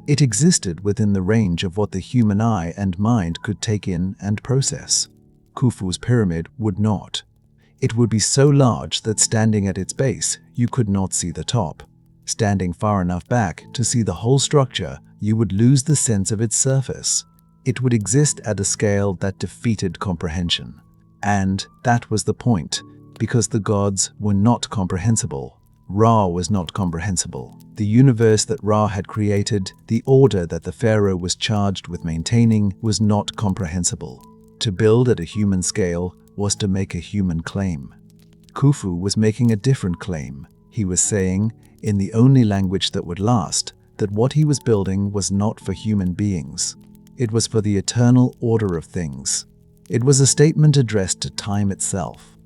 A: It existed within the range of what the human eye and mind could take in and process. Khufu's pyramid would not. It would be so large that standing at its base, you could not see the top. Standing far enough back to see the whole structure, you would lose the sense of its surface. It would exist at a scale that defeated comprehension. And that was the point, because the gods were not comprehensible. Ra was not comprehensible. The universe that Ra had created, the order that the pharaoh was charged with maintaining, was not comprehensible. To build at a human scale was to make a human claim. Khufu was making a different claim. He was saying, in the only language that would last, that what he was building was not for human beings. It was for the eternal order of things. It was a statement addressed to time itself.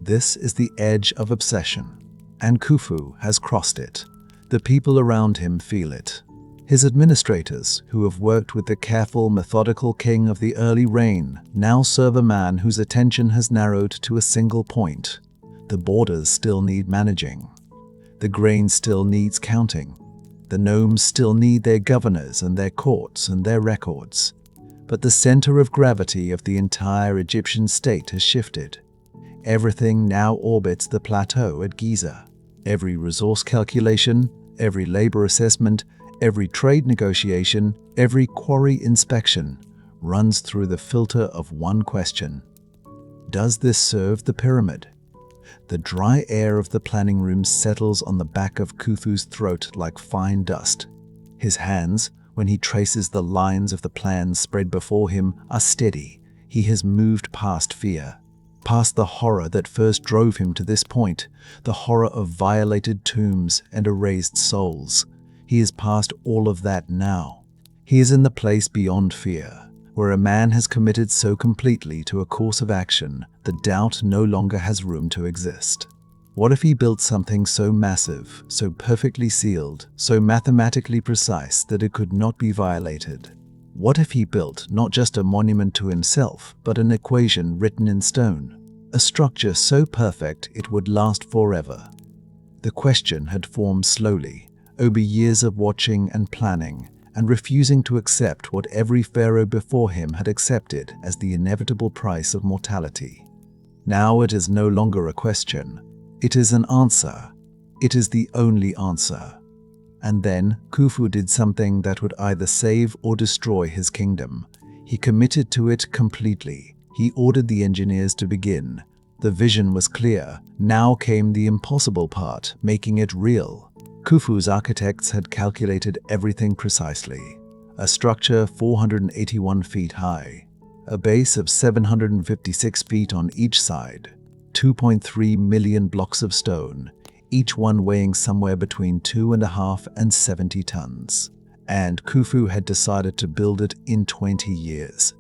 A: This is the edge of obsession, and Khufu has crossed it. The people around him feel it. His administrators, who have worked with the careful, methodical king of the early reign, now serve a man whose attention has narrowed to a single point. The borders still need managing. The grain still needs counting. The gnomes still need their governors and their courts and their records. But the center of gravity of the entire Egyptian state has shifted. Everything now orbits the plateau at Giza. Every resource calculation, every labor assessment, every trade negotiation, every quarry inspection runs through the filter of one question. Does this serve the pyramid? The dry air of the planning room settles on the back of Khufu's throat like fine dust. His hands, when he traces the lines of the plans spread before him, are steady. He has moved past fear, past the horror that first drove him to this point, the horror of violated tombs and erased souls. He is past all of that now. He is in the place beyond fear, where a man has committed so completely to a course of action that doubt no longer has room to exist. What if he built something so massive, so perfectly sealed, so mathematically precise that it could not be violated? What if he built not just a monument to himself, but an equation written in stone, a structure so perfect it would last forever? The question had formed slowly, over years of watching and planning, and refusing to accept what every pharaoh before him had accepted as the inevitable price of mortality. Now it is no longer a question. It is an answer. It is the only answer. And then Khufu did something that would either save or destroy his kingdom. He committed to it completely. He ordered the engineers to begin. The vision was clear. Now came the impossible part, making it real. Khufu's architects had calculated everything precisely. A structure 481 feet high, a base of 756 feet on each side, 2.3 million blocks of stone, each one weighing somewhere between 2.5 and 70 tons. And Khufu had decided to build it in 20 years.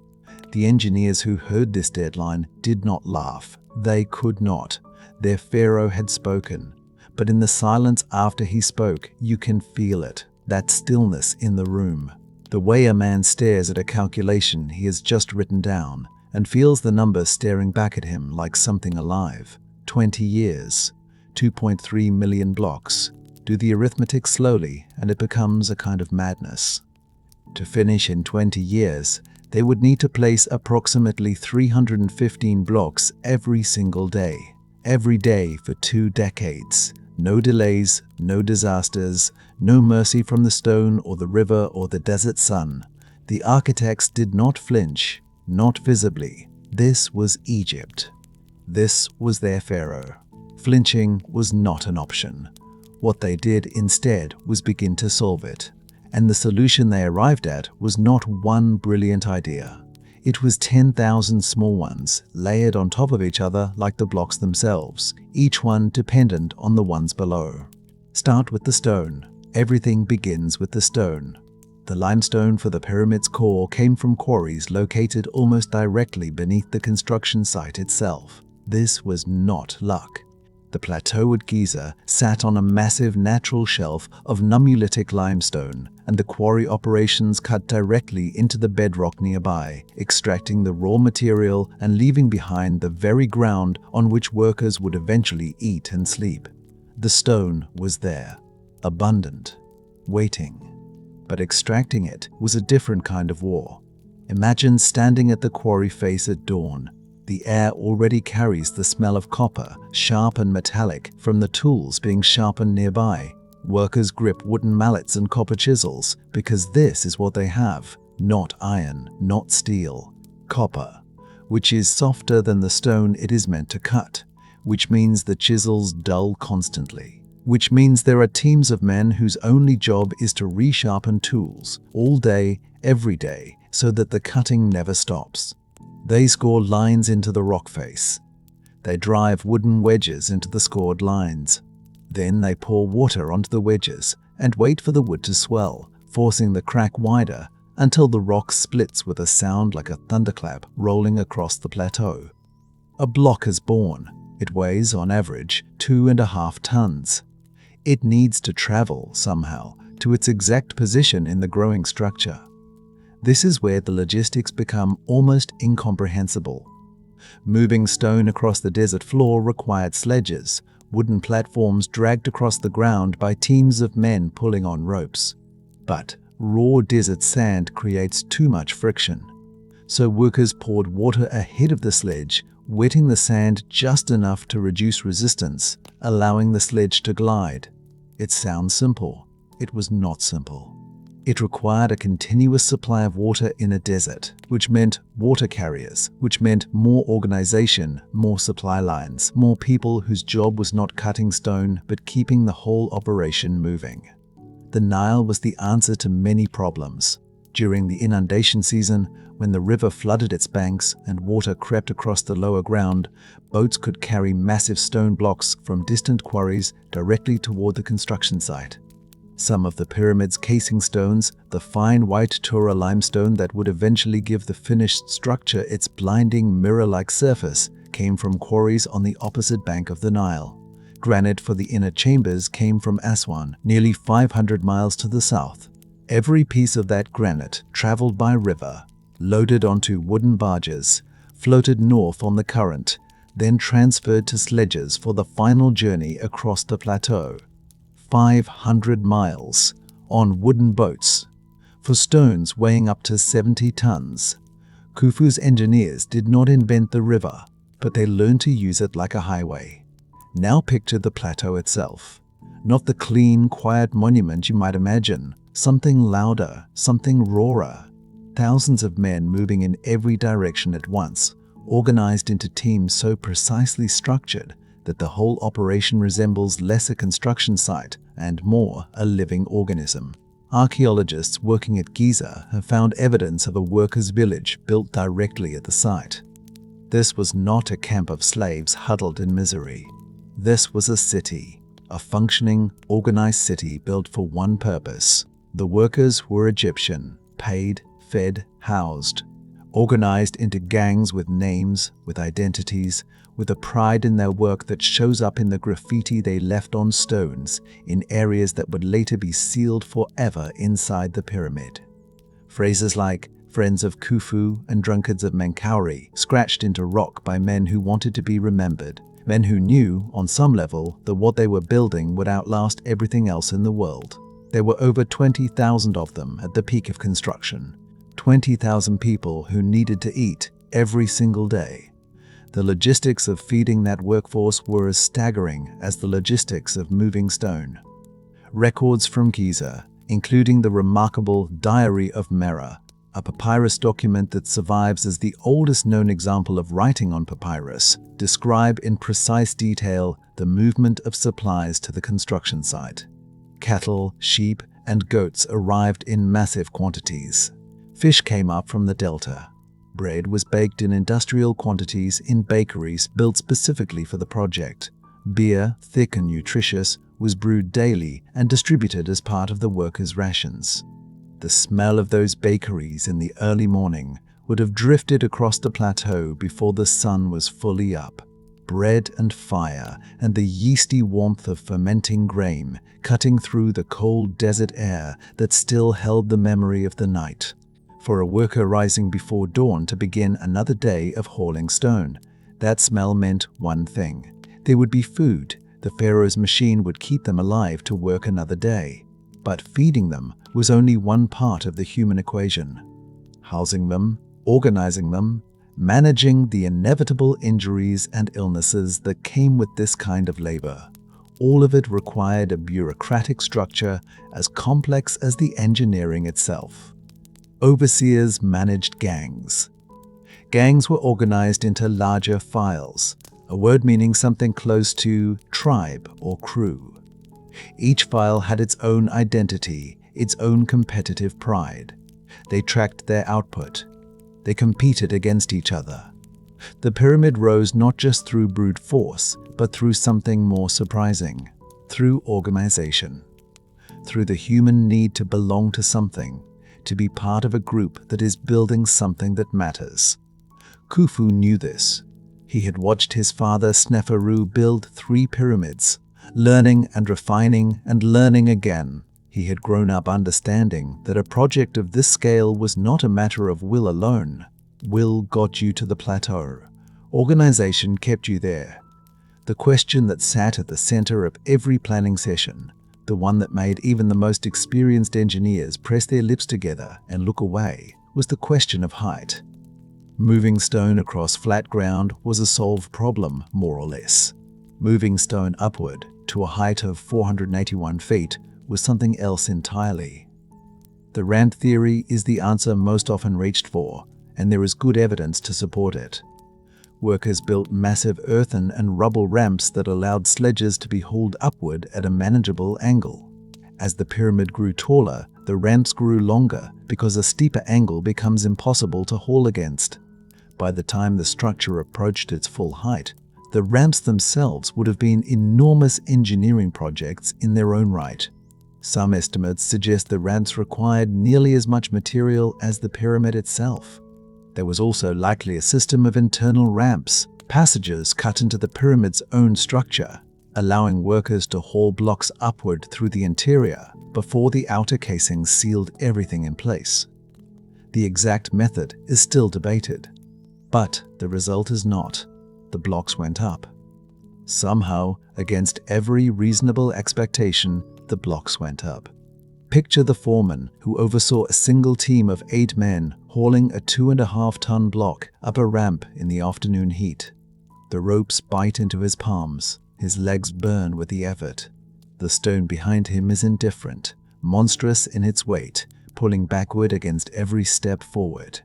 A: The engineers who heard this deadline did not laugh. They could not. Their pharaoh had spoken. But in the silence after he spoke, you can feel it, that stillness in the room. The way a man stares at a calculation he has just written down and feels the numbers staring back at him like something alive. 20 years, 2.3 million blocks. Do the arithmetic slowly and it becomes a kind of madness. To finish in 20 years, they would need to place approximately 315 blocks every single day. Every day for 2 decades. No delays, no disasters, no mercy from the stone or the river or the desert sun. The architects did not flinch, not visibly. This was Egypt. This was their pharaoh. Flinching was not an option. What they did instead was begin to solve it. And the solution they arrived at was not one brilliant idea. It was 10,000 small ones, layered on top of each other like the blocks themselves, each one dependent on the ones below. Start with the stone. Everything begins with the stone. The limestone for the pyramid's core came from quarries located almost directly beneath the construction site itself. This was not luck. The plateau at Giza sat on a massive natural shelf of nummulitic limestone, and the quarry operations cut directly into the bedrock nearby, extracting the raw material and leaving behind the very ground on which workers would eventually eat and sleep. The stone was there, abundant, waiting. But extracting it was a different kind of war. Imagine standing at the quarry face at dawn. The air already carries the smell of copper, sharp and metallic, from the tools being sharpened nearby. Workers grip wooden mallets and copper chisels because this is what they have. Not iron, not steel. Copper, which is softer than the stone it is meant to cut, which means the chisels dull constantly. Which means there are teams of men whose only job is to resharpen tools all day, every day, so that the cutting never stops. They score lines into the rock face. They drive wooden wedges into the scored lines. Then they pour water onto the wedges and wait for the wood to swell, forcing the crack wider until the rock splits with a sound like a thunderclap rolling across the plateau. A block is born. It weighs, on average, 2.5 tons. It needs to travel, somehow, to its exact position in the growing structure. This is where the logistics become almost incomprehensible. Moving stone across the desert floor required sledges, wooden platforms dragged across the ground by teams of men pulling on ropes. But raw desert sand creates too much friction. So workers poured water ahead of the sledge, wetting the sand just enough to reduce resistance, allowing the sledge to glide. It sounds simple. It was not simple. It required a continuous supply of water in a desert, which meant water carriers, which meant more organization, more supply lines, more people whose job was not cutting stone but keeping the whole operation moving. The Nile was the answer to many problems. During the inundation season, when the river flooded its banks and water crept across the lower ground, boats could carry massive stone blocks from distant quarries directly toward the construction site. Some of the pyramid's casing stones, the fine white Tura limestone that would eventually give the finished structure its blinding mirror-like surface, came from quarries on the opposite bank of the Nile. Granite for the inner chambers came from Aswan, nearly 500 miles to the south. Every piece of that granite traveled by river, loaded onto wooden barges, floated north on the current, then transferred to sledges for the final journey across the plateau. 500 miles on wooden boats for stones weighing up to 70 tons. Khufu's engineers did not invent the river, but they learned to use it like a highway. Now picture the plateau itself. Not the clean, quiet monument you might imagine. Something louder, something rawer. Thousands of men moving in every direction at once, organized into teams so precisely structured that the whole operation resembles less a construction site and more a living organism. Archaeologists working at Giza have found evidence of a workers' village built directly at the site. This was not a camp of slaves huddled in misery. This was a city, a functioning, organized city built for one purpose. The workers were Egyptian, paid, fed, housed, organized into gangs with names, with identities, with a pride in their work that shows up in the graffiti they left on stones in areas that would later be sealed forever inside the pyramid. Phrases like "friends of Khufu" and "drunkards of Menkaure" scratched into rock by men who wanted to be remembered, men who knew, on some level, that what they were building would outlast everything else in the world. There were over 20,000 of them at the peak of construction. 20,000 people who needed to eat every single day. The logistics of feeding that workforce were as staggering as the logistics of moving stone. Records from Giza, including the remarkable Diary of Mera, a papyrus document that survives as the oldest known example of writing on papyrus, describe in precise detail the movement of supplies to the construction site. Cattle, sheep, and goats arrived in massive quantities. Fish came up from the delta. Bread was baked in industrial quantities in bakeries built specifically for the project. Beer, thick and nutritious, was brewed daily and distributed as part of the workers' rations. The smell of those bakeries in the early morning would have drifted across the plateau before the sun was fully up. Bread and fire and the yeasty warmth of fermenting grain cutting through the cold desert air that still held the memory of the night. For a worker rising before dawn to begin another day of hauling stone, that smell meant one thing. There would be food. The pharaoh's machine would keep them alive to work another day. But feeding them was only one part of the human equation. Housing them, organizing them, managing the inevitable injuries and illnesses that came with this kind of labor. All of it required a bureaucratic structure as complex as the engineering itself. Overseers managed gangs. Gangs were organized into larger files, a word meaning something close to tribe or crew. Each file had its own identity, its own competitive pride. They tracked their output. They competed against each other. The pyramid rose not just through brute force, but through something more surprising, through organization, through the human need to belong to something, to be part of a group that is building something that matters. Khufu knew this. He had watched his father Sneferu build 3 pyramids, learning and refining and learning again. He had grown up understanding that a project of this scale was not a matter of will alone. Will got you to the plateau. Organization kept you there. The question that sat at the center of every planning session, the one that made even the most experienced engineers press their lips together and look away, was the question of height. Moving stone across flat ground was a solved problem, more or less. Moving stone upward to a height of 481 feet was something else entirely. The ramp theory is the answer most often reached for, and there is good evidence to support it. Workers built massive earthen and rubble ramps that allowed sledges to be hauled upward at a manageable angle. As the pyramid grew taller, the ramps grew longer because a steeper angle becomes impossible to haul against. By the time the structure approached its full height, the ramps themselves would have been enormous engineering projects in their own right. Some estimates suggest the ramps required nearly as much material as the pyramid itself. There was also likely a system of internal ramps, passages cut into the pyramid's own structure, allowing workers to haul blocks upward through the interior before the outer casing sealed everything in place. The exact method is still debated, but the result is not. The blocks went up. Somehow, against every reasonable expectation, the blocks went up. Picture the foreman who oversaw a single team of 8 men hauling a 2.5-ton block up a ramp in the afternoon heat. The ropes bite into his palms, his legs burn with the effort. The stone behind him is indifferent, monstrous in its weight, pulling backward against every step forward.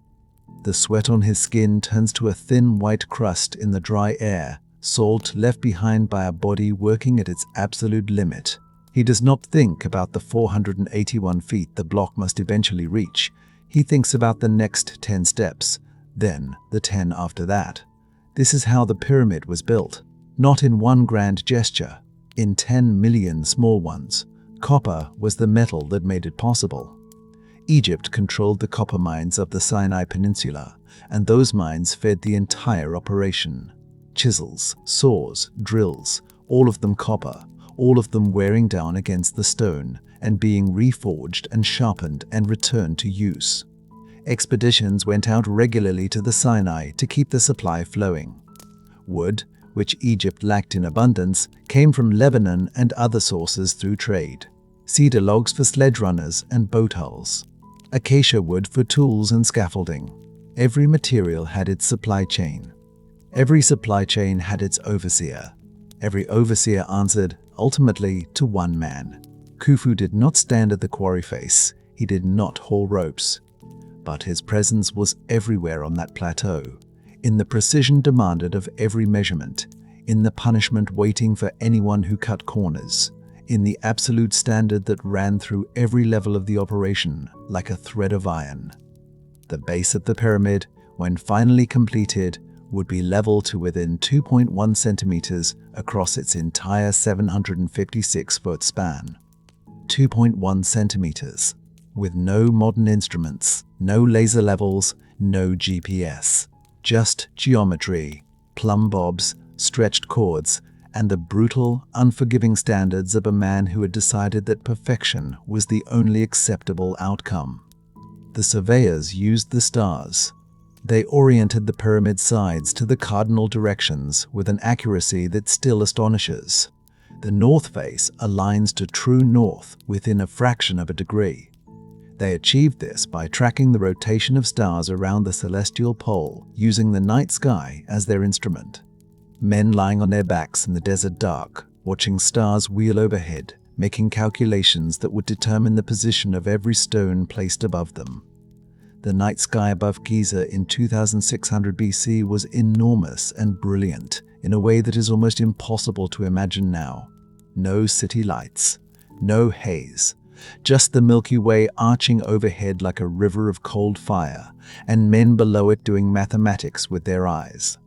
A: The sweat on his skin turns to a thin white crust in the dry air, salt left behind by a body working at its absolute limit. He does not think about the 481 feet the block must eventually reach. He thinks about the next 10 steps, then the 10 after that. This is how the pyramid was built, not in one grand gesture, in 10 million small ones. Copper was the metal that made it possible. Egypt controlled the copper mines of the Sinai Peninsula, and those mines fed the entire operation. Chisels, saws, drills, all of them copper, all of them wearing down against the stone and being reforged and sharpened and returned to use. Expeditions went out regularly to the Sinai to keep the supply flowing. Wood, which Egypt lacked in abundance, came from Lebanon and other sources through trade. Cedar logs for sledge runners and boat hulls. Acacia wood for tools and scaffolding. Every material had its supply chain. Every supply chain had its overseer. Every overseer answered, ultimately, to one man. Khufu did not stand at the quarry face. He did not haul ropes. But his presence was everywhere on that plateau, in the precision demanded of every measurement, in the punishment waiting for anyone who cut corners, in the absolute standard that ran through every level of the operation like a thread of iron. The base of the pyramid, when finally completed, would be level to within 2.1 centimeters across its entire 756-foot span. 2.1 centimeters, with no modern instruments, no laser levels, no GPS. Just geometry, plumb bobs, stretched cords, and the brutal, unforgiving standards of a man who had decided that perfection was the only acceptable outcome. The surveyors used the stars. They oriented the pyramid sides to the cardinal directions with an accuracy that still astonishes. The north face aligns to true north within a fraction of a degree. They achieved this by tracking the rotation of stars around the celestial pole using the night sky as their instrument. Men lying on their backs in the desert dark, watching stars wheel overhead, making calculations that would determine the position of every stone placed above them. The night sky above Giza in 2600 BC was enormous and brilliant in a way that is almost impossible to imagine now. No city lights, no haze, just the Milky Way arching overhead like a river of cold fire, and men below it doing mathematics with their eyes.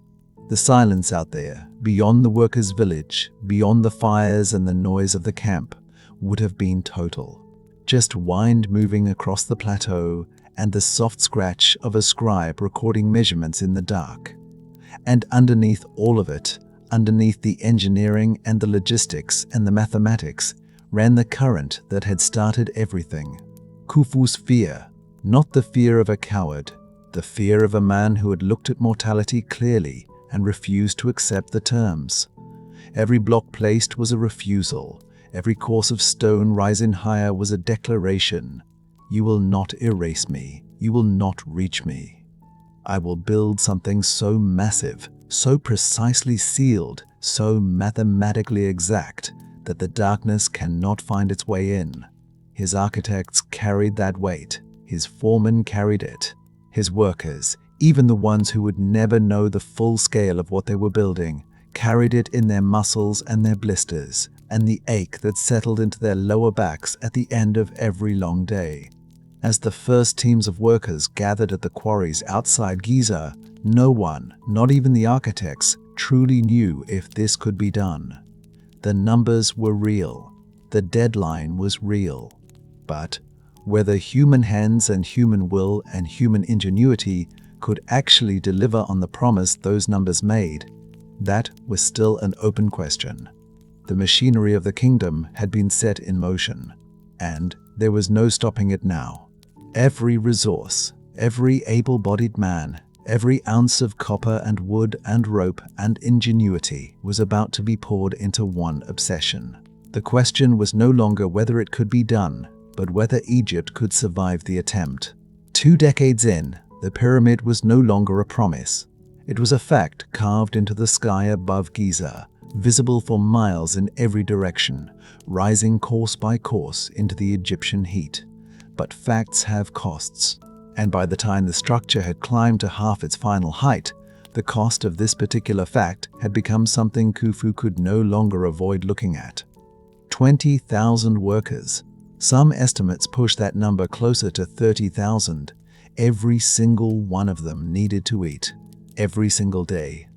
A: The silence out there, beyond the workers' village, beyond the fires and the noise of the camp, would have been total. just wind moving across the plateau and the soft scratch of a scribe recording measurements in the dark. And underneath all of it, underneath the engineering and the logistics and the mathematics, ran the current that had started everything. Khufu's fear, not the fear of a coward, the fear of a man who had looked at mortality clearly and refused to accept the terms. Every block placed was a refusal. Every course of stone rising higher was a declaration. You will not erase me. You will not reach me. I will build something so massive, so precisely sealed, so mathematically exact that the darkness cannot find its way in. His architects carried that weight. His foremen carried it. His workers, even the ones who would never know the full scale of what they were building, carried it in their muscles and their blisters, and the ache that settled into their lower backs at the end of every long day. As the first teams of workers gathered at the quarries outside Giza, no one, not even the architects, truly knew if this could be done. The numbers were real. The deadline was real. But whether human hands and human will and human ingenuity could actually deliver on the promise those numbers made, that was still an open question. The machinery of the kingdom had been set in motion, and there was no stopping it now. Every resource, every able-bodied man, every ounce of copper and wood and rope and ingenuity was about to be poured into one obsession. The question was no longer whether it could be done, but whether Egypt could survive the attempt. 2 decades in, the pyramid was no longer a promise. It was a fact carved into the sky above Giza, visible for miles in every direction, rising course by course into the Egyptian heat. But facts have costs, and by the time the structure had climbed to half its final height, the cost of this particular fact had become something Khufu could no longer avoid looking at. 20,000 workers. Some estimates push that number closer to 30,000. Every single one of them needed to eat, every single day.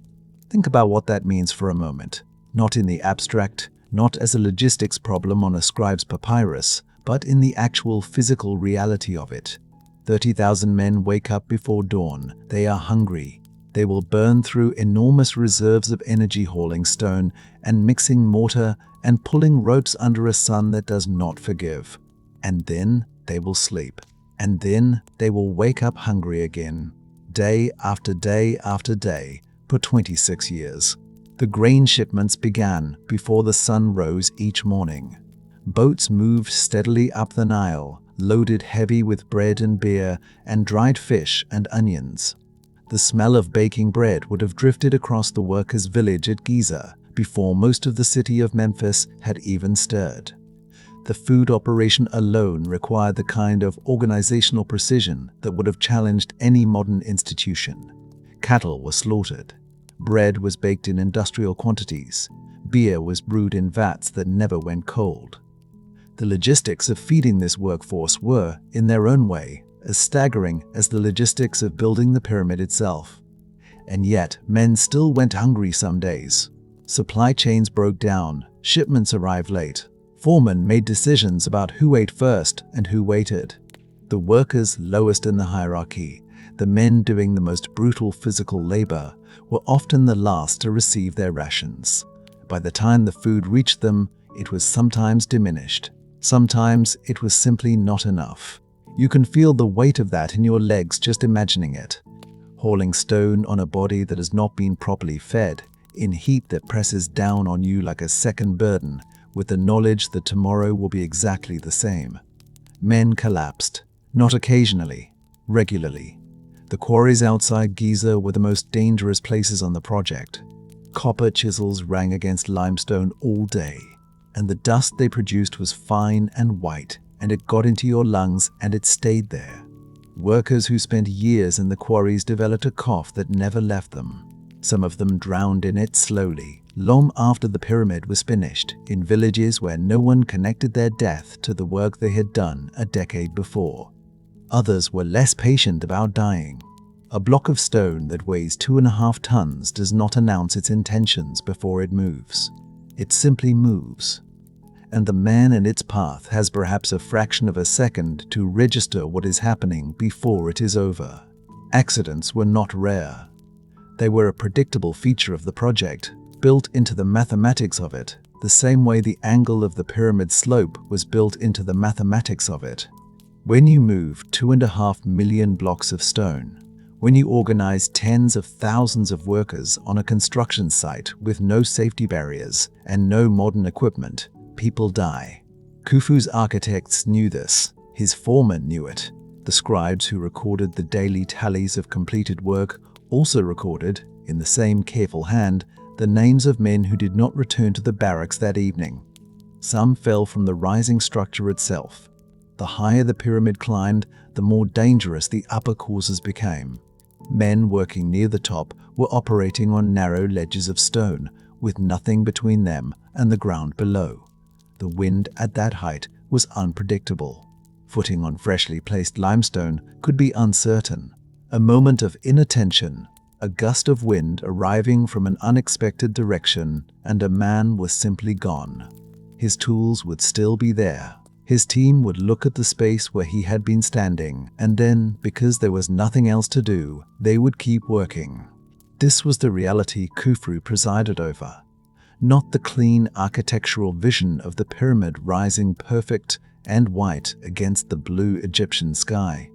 A: Think about what that means for a moment. Not in the abstract, not as a logistics problem on a scribe's papyrus, but in the actual physical reality of it. 30,000 men wake up before dawn. They are hungry. They will burn through enormous reserves of energy hauling stone and mixing mortar and pulling ropes under a sun that does not forgive. And then they will sleep. And then they will wake up hungry again, day after day after day, for 26 years. The grain shipments began before the sun rose each morning. Boats moved steadily up the Nile, loaded heavy with bread and beer and dried fish and onions. The smell of baking bread would have drifted across the workers' village at Giza before most of the city of Memphis had even stirred. The food operation alone required the kind of organizational precision that would have challenged any modern institution. Cattle were slaughtered. Bread was baked in industrial quantities. Beer was brewed in vats that never went cold. The logistics of feeding this workforce were, in their own way, as staggering as the logistics of building the pyramid itself. And yet, men still went hungry some days. Supply chains broke down, shipments arrived late. Foremen made decisions about who ate first and who waited. The workers lowest in the hierarchy, the men doing the most brutal physical labor, were often the last to receive their rations. By the time the food reached them, it was sometimes diminished. Sometimes it was simply not enough. You can feel the weight of that in your legs just imagining it. Hauling stone on a body that has not been properly fed, in heat that presses down on you like a second burden, with the knowledge that tomorrow will be exactly the same. Men collapsed, not occasionally, regularly. The quarries outside Giza were the most dangerous places on the project. Copper chisels rang against limestone all day, and the dust they produced was fine and white, and it got into your lungs and it stayed there. Workers who spent years in the quarries developed a cough that never left them. Some of them drowned in it slowly, long after the pyramid was finished, in villages where no one connected their death to the work they had done a decade before. Others were less patient about dying. A block of stone that weighs 2.5 tons does not announce its intentions before it moves. It simply moves. and the man in its path has perhaps a fraction of a second to register what is happening before it is over. Accidents were not rare. They were a predictable feature of the project, built into the mathematics of it, the same way the angle of the pyramid slope was built into the mathematics of it. When you move 2.5 million blocks of stone, when you organize tens of thousands of workers on a construction site with no safety barriers and no modern equipment, people die. Khufu's architects knew this. His foremen knew it. The scribes who recorded the daily tallies of completed work also recorded, in the same careful hand, the names of men who did not return to the barracks that evening. Some fell from the rising structure itself. The higher the pyramid climbed, the more dangerous the upper courses became. Men working near the top were operating on narrow ledges of stone, with nothing between them and the ground below. The wind at that height was unpredictable. Footing on freshly placed limestone could be uncertain. A moment of inattention, a gust of wind arriving from an unexpected direction, and a man was simply gone. His tools would still be there. His team would look at the space where he had been standing, and then, because there was nothing else to do, they would keep working. This was the reality Khufu presided over. Not the clean architectural vision of the pyramid rising perfect and white against the blue Egyptian sky.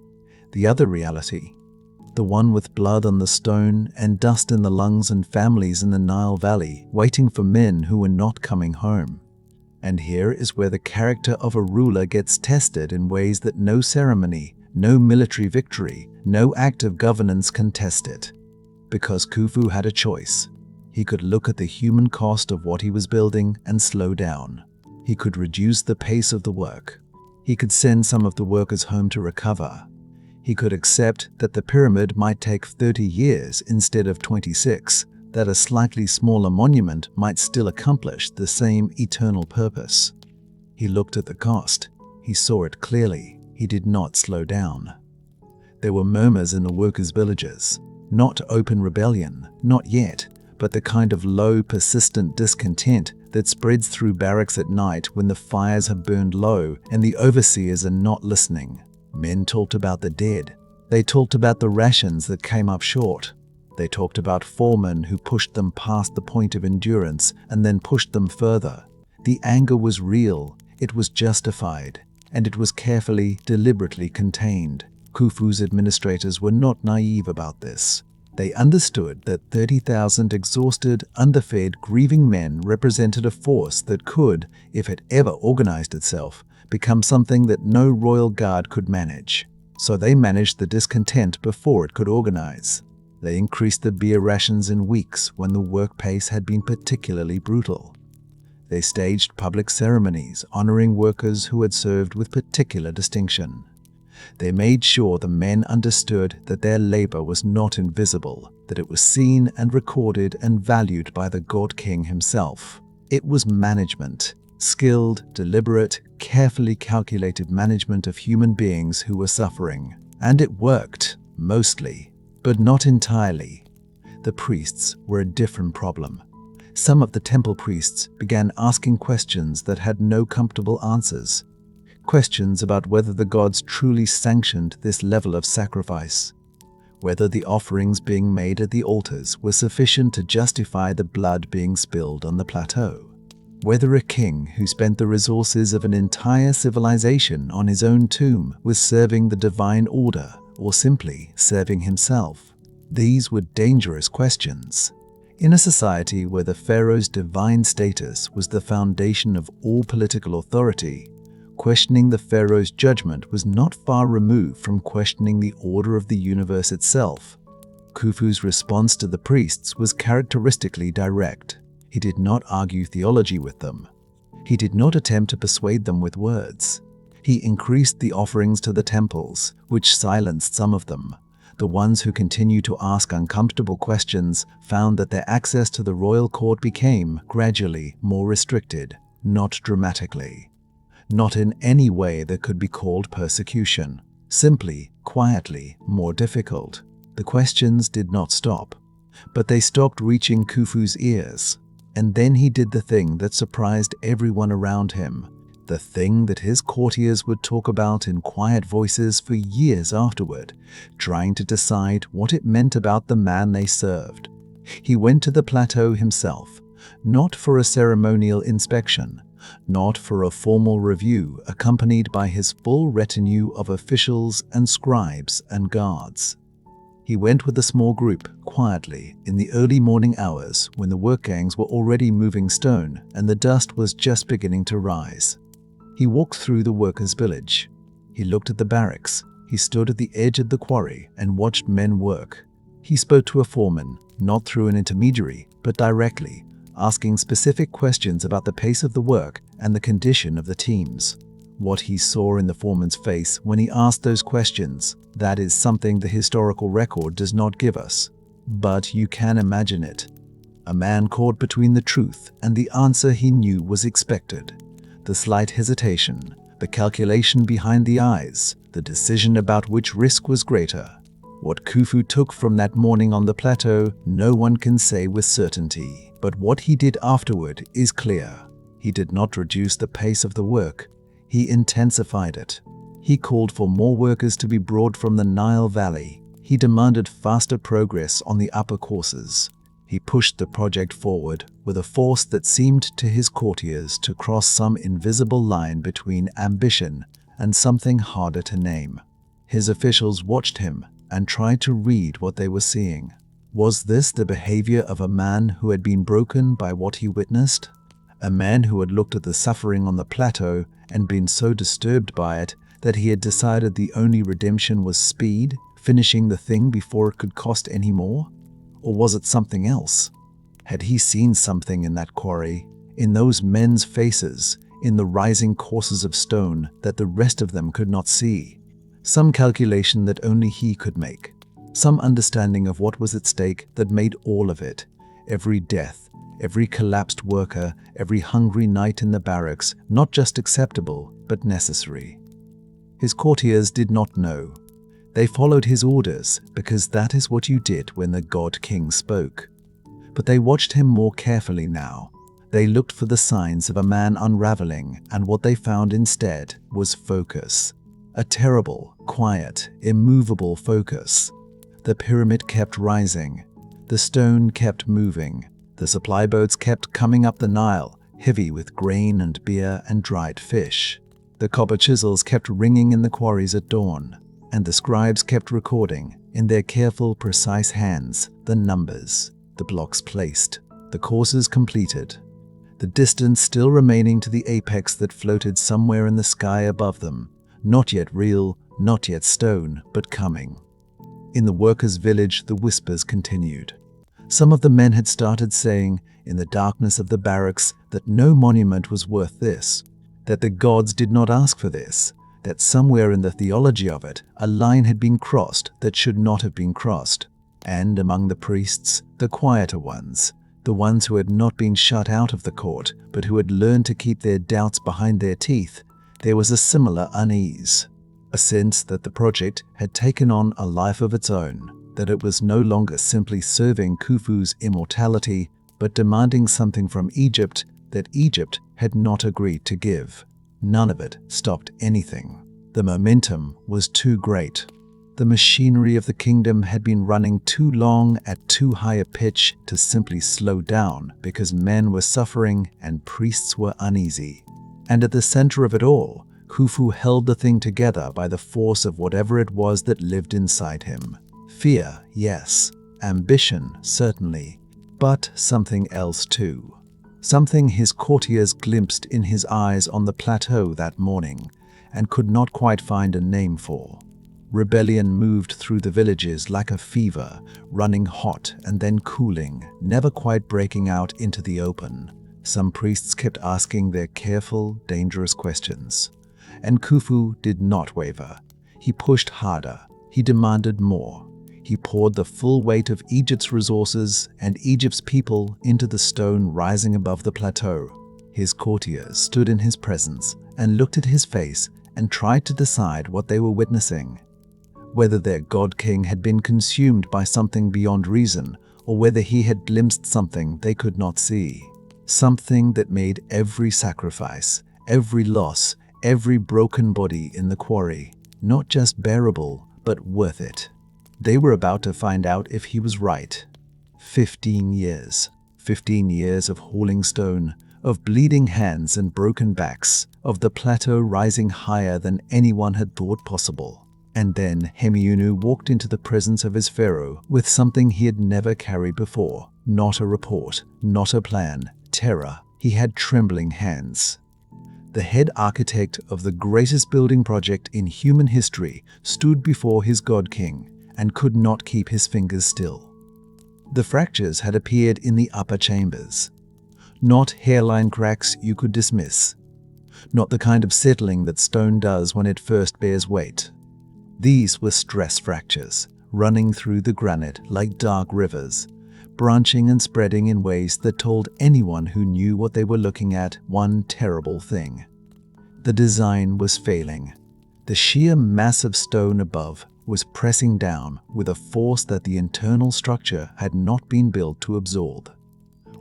A: The other reality, the one with blood on the stone and dust in the lungs and families in the Nile Valley waiting for men who were not coming home. And here is where the character of a ruler gets tested in ways that no ceremony, no military victory, no act of governance can test it. Because Khufu had a choice. He could look at the human cost of what he was building and slow down. He could reduce the pace of the work. He could send some of the workers home to recover. He could accept that the pyramid might take 30 years instead of 26, that a slightly smaller monument might still accomplish the same eternal purpose. He looked at the cost. He saw it clearly. He did not slow down. There were murmurs in the workers' villages. Not open rebellion, not yet, but the kind of low, persistent discontent that spreads through barracks at night when the fires have burned low and the overseers are not listening. Men talked about the dead. They talked about the rations that came up short. They talked about foremen who pushed them past the point of endurance and then pushed them further. The anger was real, it was justified, and it was carefully, deliberately contained. Khufu's administrators were not naive about this. They understood that 30,000 exhausted, underfed, grieving men represented a force that could, if it ever organized itself, become something that no royal guard could manage. So they managed the discontent before it could organize. They increased the beer rations in weeks when the work pace had been particularly brutal. They staged public ceremonies honoring workers who had served with particular distinction. They made sure the men understood that their labor was not invisible, that it was seen and recorded and valued by the God King himself. It was management, skilled, deliberate, carefully calculated management of human beings who were suffering. And it worked, mostly. But not entirely. The priests were a different problem. Some of the temple priests began asking questions that had no comfortable answers. Questions about whether the gods truly sanctioned this level of sacrifice. Whether the offerings being made at the altars were sufficient to justify the blood being spilled on the plateau. Whether a king who spent the resources of an entire civilization on his own tomb was serving the divine order or simply serving himself. These were dangerous questions. In a society where the pharaoh's divine status was the foundation of all political authority, questioning the pharaoh's judgment was not far removed from questioning the order of the universe itself. Khufu's response to the priests was characteristically direct. He did not argue theology with them. He did not attempt to persuade them with words. He increased the offerings to the temples, which silenced some of them. The ones who continued to ask uncomfortable questions found that their access to the royal court became, gradually, more restricted, not dramatically. Not in any way that could be called persecution. Simply, quietly, more difficult. The questions did not stop, but they stopped reaching Khufu's ears. And then he did the thing that surprised everyone around him, the thing that his courtiers would talk about in quiet voices for years afterward, trying to decide what it meant about the man they served. He went to the plateau himself, not for a ceremonial inspection, not for a formal review accompanied by his full retinue of officials and scribes and guards. He went with a small group, quietly, in the early morning hours when the work gangs were already moving stone and the dust was just beginning to rise. He walked through the workers' village. He looked at the barracks. He stood at the edge of the quarry and watched men work. He spoke to a foreman, not through an intermediary, but directly, asking specific questions about the pace of the work and the condition of the teams. What he saw in the foreman's face when he asked those questions, that is something the historical record does not give us. But you can imagine it. A man caught between the truth and the answer he knew was expected. The slight hesitation, the calculation behind the eyes, the decision about which risk was greater. What Khufu took from that morning on the plateau, no one can say with certainty. But what he did afterward is clear. He did not reduce the pace of the work. He intensified it. He called for more workers to be brought from the Nile Valley. He demanded faster progress on the upper courses. He pushed the project forward with a force that seemed to his courtiers to cross some invisible line between ambition and something harder to name. His officials watched him and tried to read what they were seeing. Was this the behavior of a man who had been broken by what he witnessed? A man who had looked at the suffering on the plateau and been so disturbed by it that he had decided the only redemption was speed, finishing the thing before it could cost any more? Or was it something else? Had he seen something in that quarry, in those men's faces, in the rising courses of stone that the rest of them could not see? Some calculation that only he could make. Some understanding of what was at stake that made all of it, every death, every collapsed worker, every hungry night in the barracks, not just acceptable, but necessary. His courtiers did not know. They followed his orders because that is what you did when the God King spoke. But they watched him more carefully now. They looked for the signs of a man unraveling, and what they found instead was focus. A terrible, quiet, immovable focus. The pyramid kept rising. The stone kept moving. The supply boats kept coming up the Nile, heavy with grain and beer and dried fish. The copper chisels kept ringing in the quarries at dawn, and the scribes kept recording, in their careful, precise hands, the numbers, the blocks placed, the courses completed, the distance still remaining to the apex that floated somewhere in the sky above them, not yet real, not yet stone, but coming. In the workers' village, the whispers continued. Some of the men had started saying, in the darkness of the barracks, that no monument was worth this, that the gods did not ask for this, that somewhere in the theology of it, a line had been crossed that should not have been crossed. And among the priests, the quieter ones, the ones who had not been shut out of the court, but who had learned to keep their doubts behind their teeth, there was a similar unease, a sense that the project had taken on a life of its own, that it was no longer simply serving Khufu's immortality, but demanding something from Egypt that Egypt had not agreed to give. None of it stopped anything. The momentum was too great. The machinery of the kingdom had been running too long at too high a pitch to simply slow down because men were suffering and priests were uneasy. And at the center of it all, Khufu held the thing together by the force of whatever it was that lived inside him. Fear, yes. Ambition, certainly. But something else too. Something his courtiers glimpsed in his eyes on the plateau that morning and could not quite find a name for. Rebellion moved through the villages like a fever, running hot and then cooling, never quite breaking out into the open. Some priests kept asking their careful, dangerous questions. And Khufu did not waver. He pushed harder. He demanded more. He poured the full weight of Egypt's resources and Egypt's people into the stone rising above the plateau. His courtiers stood in his presence and looked at his face and tried to decide what they were witnessing. Whether their god king had been consumed by something beyond reason, or whether he had glimpsed something they could not see. something that made every sacrifice, every loss, every broken body in the quarry not just bearable, but worth it. They were about to find out if he was right. 15 years. 15 years of hauling stone, of bleeding hands and broken backs, of the plateau rising higher than anyone had thought possible. And then Hemiunu walked into the presence of his pharaoh with something he had never carried before. Not a report, not a plan, terror. He had trembling hands. The head architect of the greatest building project in human history stood before his god-king and could not keep his fingers still. The fractures had appeared in the upper chambers. Not hairline cracks you could dismiss. Not the kind of settling that stone does when it first bears weight. These were stress fractures, running through the granite like dark rivers, branching and spreading in ways that told anyone who knew what they were looking at one terrible thing. The design was failing. The sheer mass of stone above was pressing down with a force that the internal structure had not been built to absorb.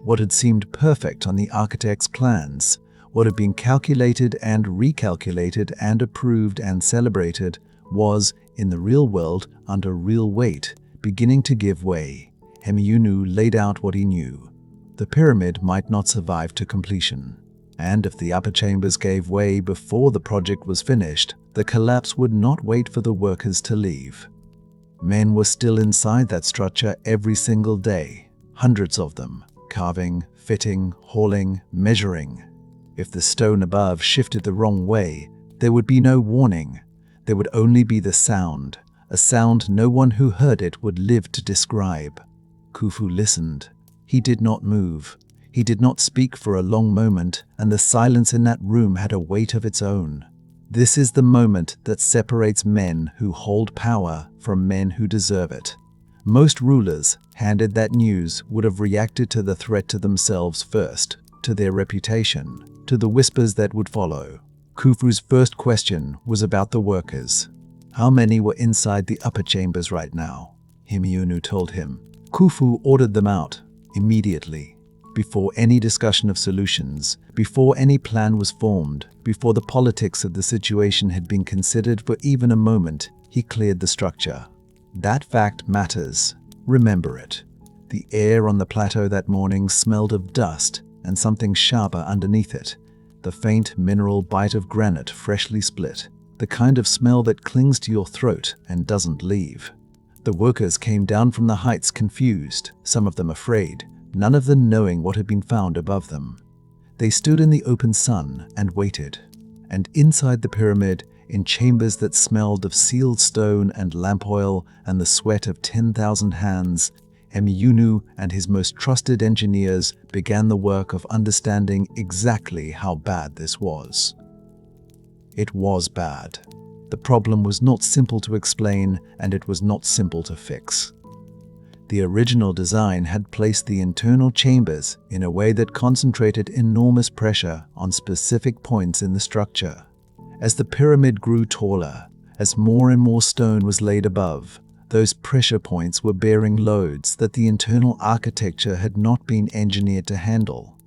A: What had seemed perfect on the architect's plans, what had been calculated and recalculated and approved and celebrated, was, in the real world, under real weight, beginning to give way. Hemiunu laid out what he knew. The pyramid might not survive to completion. And if the upper chambers gave way before the project was finished, the collapse would not wait for the workers to leave. Men were still inside that structure every single day, hundreds of them, carving, fitting, hauling, measuring. If the stone above shifted the wrong way, there would be no warning. There would only be the sound, a sound no one who heard it would live to describe. Khufu listened. He did not move. He did not speak for a long moment, and the silence in that room had a weight of its own. This is the moment that separates men who hold power from men who deserve it. Most rulers, handed that news, would have reacted to the threat to themselves first, to their reputation, to the whispers that would follow. Khufu's first question was about the workers. How many were inside the upper chambers right now? Hemiunu told him. Khufu ordered them out, immediately. Before any discussion of solutions, before any plan was formed, before the politics of the situation had been considered for even a moment, he cleared the structure. That fact matters. Remember it. The air on the plateau that morning smelled of dust and something sharper underneath it. The faint mineral bite of granite freshly split. The kind of smell that clings to your throat and doesn't leave. The workers came down from the heights confused, some of them afraid, none of them knowing what had been found above them. They stood in the open sun and waited. And inside the pyramid, in chambers that smelled of sealed stone and lamp oil and the sweat of 10,000 hands, Hemiunu and his most trusted engineers began the work of understanding exactly how bad this was. It was bad. The problem was not simple to explain, and it was not simple to fix. The original design had placed the internal chambers in a way that concentrated enormous pressure on specific points in the structure. As the pyramid grew taller, as more and more stone was laid above, those pressure points were bearing loads that the internal architecture had not been engineered to handle.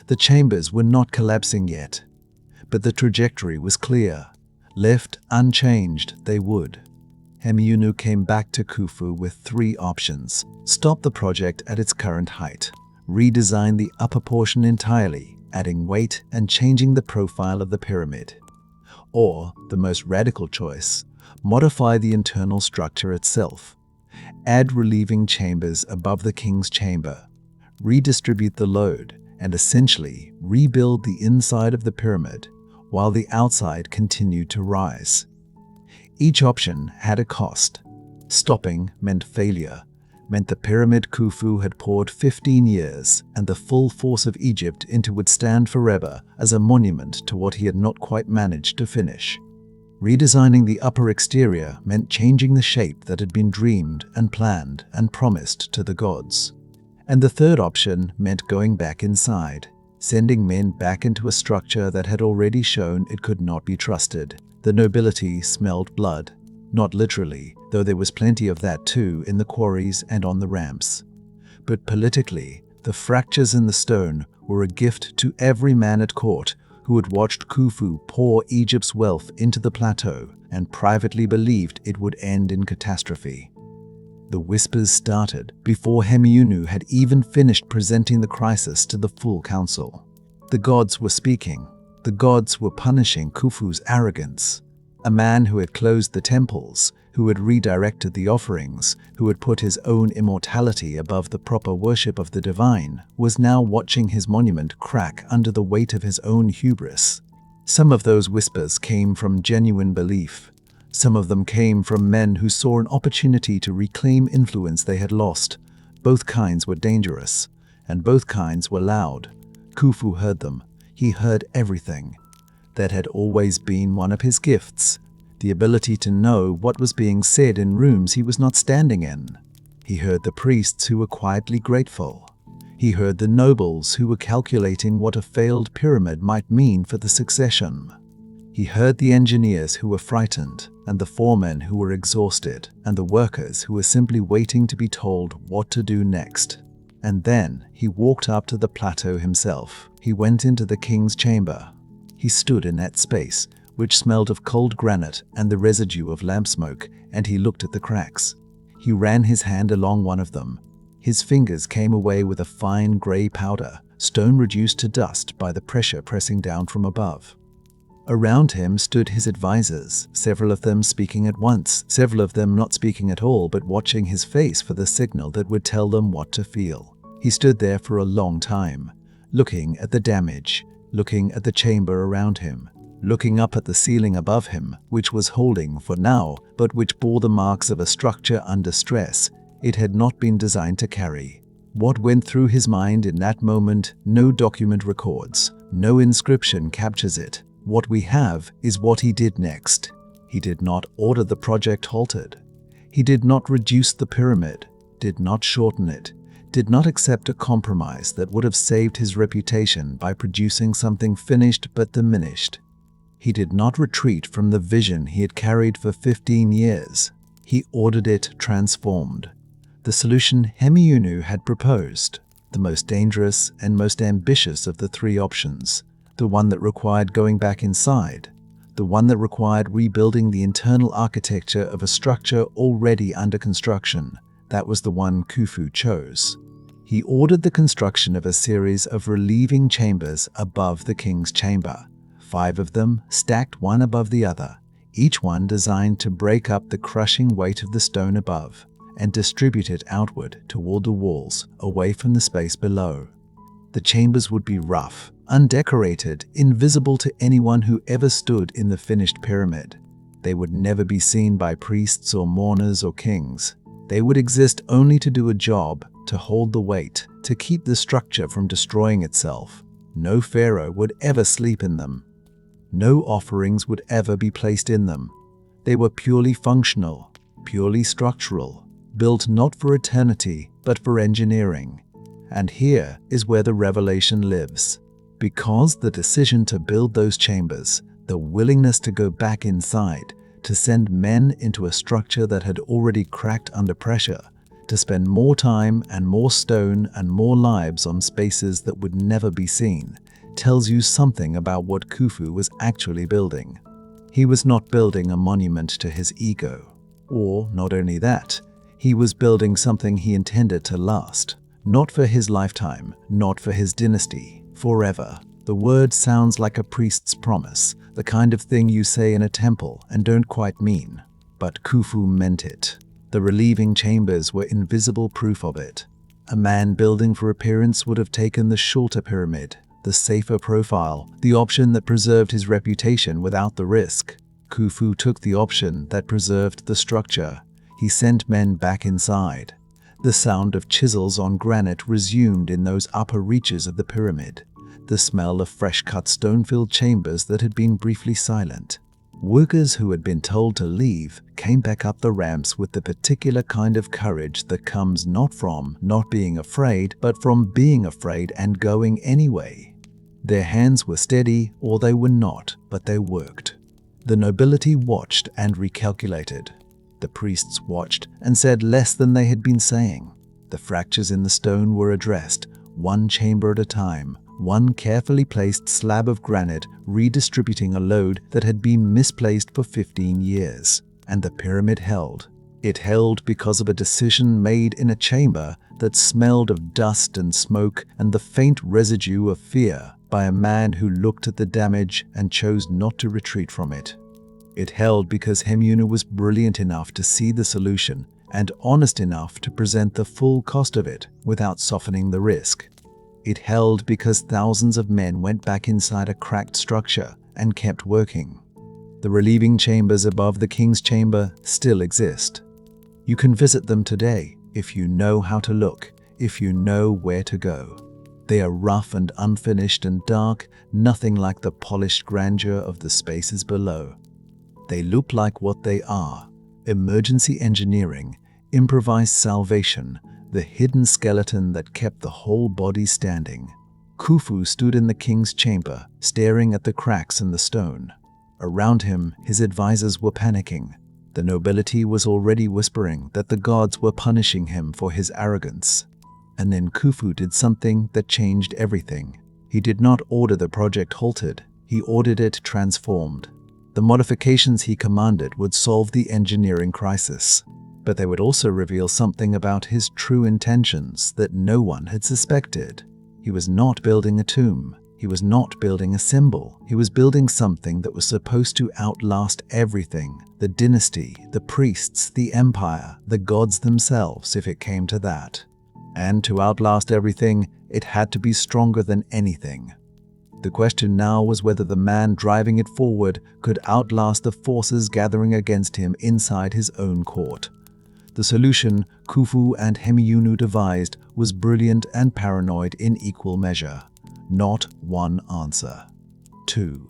A: The chambers were not collapsing yet, but the trajectory was clear. Left unchanged, they would. Hemiunu came back to Khufu with 3 options. Stop the project at its current height. Redesign the upper portion entirely, adding weight and changing the profile of the pyramid. Or, the most radical choice, modify the internal structure itself. Add relieving chambers above the king's chamber. Redistribute the load, and essentially rebuild the inside of the pyramid, while the outside continued to rise. Each option had a cost. Stopping meant failure, meant the pyramid Khufu had poured 15 years and the full force of Egypt into would stand forever as a monument to what he had not quite managed to finish. Redesigning the upper exterior meant changing the shape that had been dreamed and planned and promised to the gods. And the third option meant going back inside, sending men back into a structure that had already shown it could not be trusted. The nobility smelled blood, not literally, though there was plenty of that too in the quarries and on the ramps. But politically, the fractures in the stone were a gift to every man at court who had watched Khufu pour Egypt's wealth into the plateau and privately believed it would end in catastrophe. The whispers started before Hemiunu had even finished presenting the crisis to the full council. The gods were speaking. The gods were punishing Khufu's arrogance. A man who had closed the temples, who had redirected the offerings, who had put his own immortality above the proper worship of the divine, was now watching his monument crack under the weight of his own hubris. Some of those whispers came from genuine belief. Some of them came from men who saw an opportunity to reclaim influence they had lost. Both kinds were dangerous, and both kinds were loud. Khufu heard them. He heard everything. That had always been one of his gifts, the ability to know what was being said in rooms he was not standing in. He heard the priests who were quietly grateful. He heard the nobles who were calculating what a failed pyramid might mean for the succession. He heard the engineers who were frightened, and the foremen who were exhausted, and the workers who were simply waiting to be told what to do next. And then he walked up to the plateau himself. He went into the king's chamber. He stood in that space, which smelled of cold granite and the residue of lamp smoke, and he looked at the cracks. He ran his hand along one of them. His fingers came away with a fine grey powder, stone reduced to dust by the pressure pressing down from above. Around him stood his advisors, several of them speaking at once, several of them not speaking at all but watching his face for the signal that would tell them what to feel. He stood there for a long time, looking at the damage, looking at the chamber around him, looking up at the ceiling above him, which was holding for now, but which bore the marks of a structure under stress it had not been designed to carry. What went through his mind in that moment, no document records, no inscription captures it. What we have is what he did next. He did not order the project halted. He did not reduce the pyramid, did not shorten it, did not accept a compromise that would have saved his reputation by producing something finished but diminished. He did not retreat from the vision he had carried for 15 years. He ordered it transformed. The solution Hemiunu had proposed, the most dangerous and most ambitious of the three options, the one that required going back inside, the one that required rebuilding the internal architecture of a structure already under construction, that was the one Khufu chose. He ordered the construction of a series of relieving chambers above the king's chamber, 5 of them stacked one above the other, each one designed to break up the crushing weight of the stone above and distribute it outward toward the walls, away from the space below. The chambers would be rough, undecorated, invisible to anyone who ever stood in the finished pyramid. They would never be seen by priests or mourners or kings. They would exist only to do a job, to hold the weight, to keep the structure from destroying itself. No pharaoh would ever sleep in them. No offerings would ever be placed in them. They were purely functional, purely structural, built not for eternity, but for engineering. And here is where the revelation lives. Because the decision to build those chambers, the willingness to go back inside, to send men into a structure that had already cracked under pressure, to spend more time and more stone and more lives on spaces that would never be seen, tells you something about what Khufu was actually building. He was not building a monument to his ego. Or, not only that, he was building something he intended to last. Not for his lifetime, not for his dynasty, forever. The word sounds like a priest's promise, the kind of thing you say in a temple and don't quite mean. But Khufu meant it. The relieving chambers were invisible proof of it. A man building for appearance would have taken the shorter pyramid, the safer profile, the option that preserved his reputation without the risk. Khufu took the option that preserved the structure. He sent men back inside. The sound of chisels on granite resumed in those upper reaches of the pyramid. The smell of fresh-cut stone-filled chambers that had been briefly silent. Workers who had been told to leave came back up the ramps with the particular kind of courage that comes not from not being afraid, but from being afraid and going anyway. Their hands were steady, or they were not, but they worked. The nobility watched and recalculated. The priests watched and said less than they had been saying. The fractures in the stone were addressed, one chamber at a time, one carefully placed slab of granite redistributing a load that had been misplaced for 15 years. And the pyramid held. It held because of a decision made in a chamber that smelled of dust and smoke and the faint residue of fear by a man who looked at the damage and chose not to retreat from it. It held because Hemunu was brilliant enough to see the solution and honest enough to present the full cost of it without softening the risk. It held because thousands of men went back inside a cracked structure and kept working. The relieving chambers above the king's chamber still exist. You can visit them today if you know how to look, if you know where to go. They are rough and unfinished and dark, nothing like the polished grandeur of the spaces below. They look like what they are: emergency engineering, improvised salvation, the hidden skeleton that kept the whole body standing. Khufu stood in the king's chamber, staring at the cracks in the stone. Around him, his advisors were panicking. The nobility was already whispering that the gods were punishing him for his arrogance. And then Khufu did something that changed everything. He did not order the project halted, he ordered it transformed. The modifications he commanded would solve the engineering crisis, but they would also reveal something about his true intentions that no one had suspected. He was not building a tomb. He was not building a symbol. He was building something that was supposed to outlast everything: the dynasty, the priests, the empire, the gods themselves, if it came to that. And to outlast everything, it had to be stronger than anything. The question now was whether the man driving it forward could outlast the forces gathering against him inside his own court. The solution Khufu and Hemunu devised was brilliant and paranoid in equal measure. Not one answer. 2.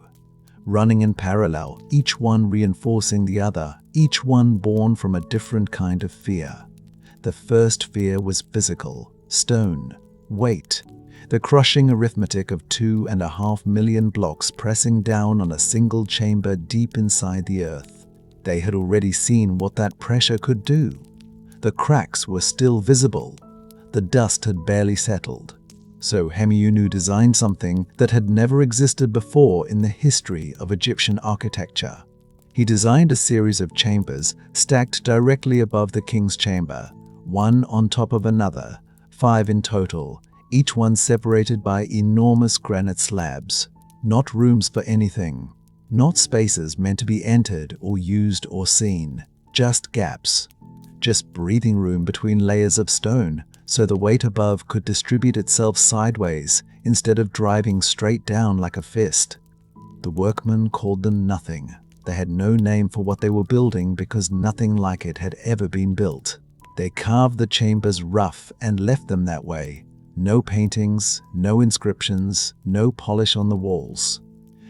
A: Running in parallel, each one reinforcing the other, each one born from a different kind of fear. The first fear was physical: stone, weight, the crushing arithmetic of 2.5 million blocks pressing down on a single chamber deep inside the earth. They had already seen what that pressure could do. The cracks were still visible. The dust had barely settled. So Hemunu designed something that had never existed before in the history of Egyptian architecture. He designed a series of chambers stacked directly above the king's chamber, one on top of another, 5 in total, each one separated by enormous granite slabs. Not rooms for anything, not spaces meant to be entered or used or seen, just gaps, just breathing room between layers of stone, so the weight above could distribute itself sideways instead of driving straight down like a fist. The workmen called them nothing. They had no name for what they were building because nothing like it had ever been built. They carved the chambers rough and left them that way. No paintings, no inscriptions, no polish on the walls.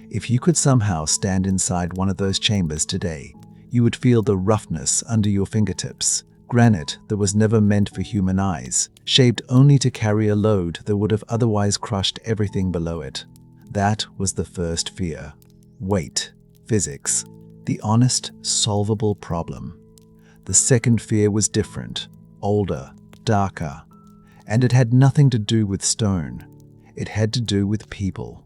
A: If you could somehow stand inside one of those chambers today, you would feel the roughness under your fingertips. Granite that was never meant for human eyes, shaped only to carry a load that would have otherwise crushed everything below it. That was the first fear. Weight, physics, the honest, solvable problem. The second fear was different, older, darker, and it had nothing to do with stone. It had to do with people.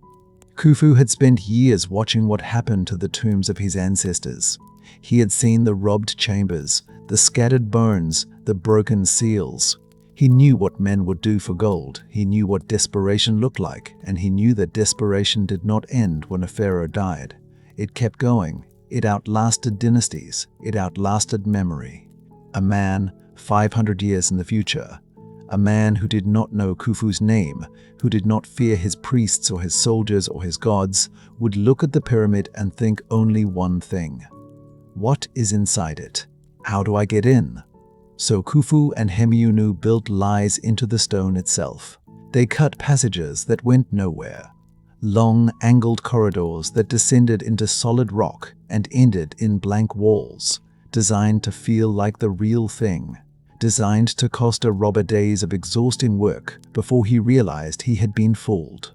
A: Khufu had spent years watching what happened to the tombs of his ancestors. He had seen the robbed chambers, the scattered bones, the broken seals. He knew what men would do for gold. He knew what desperation looked like, and he knew that desperation did not end when a pharaoh died. It kept going. It outlasted dynasties. It outlasted memory. A man 500 years in the future, a man who did not know Khufu's name, who did not fear his priests or his soldiers or his gods, would look at the pyramid and think only one thing: what is inside it? How do I get in? So Khufu and Hemunu built lies into the stone itself. They cut passages that went nowhere, long angled corridors that descended into solid rock and ended in blank walls, designed to feel like the real thing, designed to cost a robber days of exhausting work before he realized he had been fooled.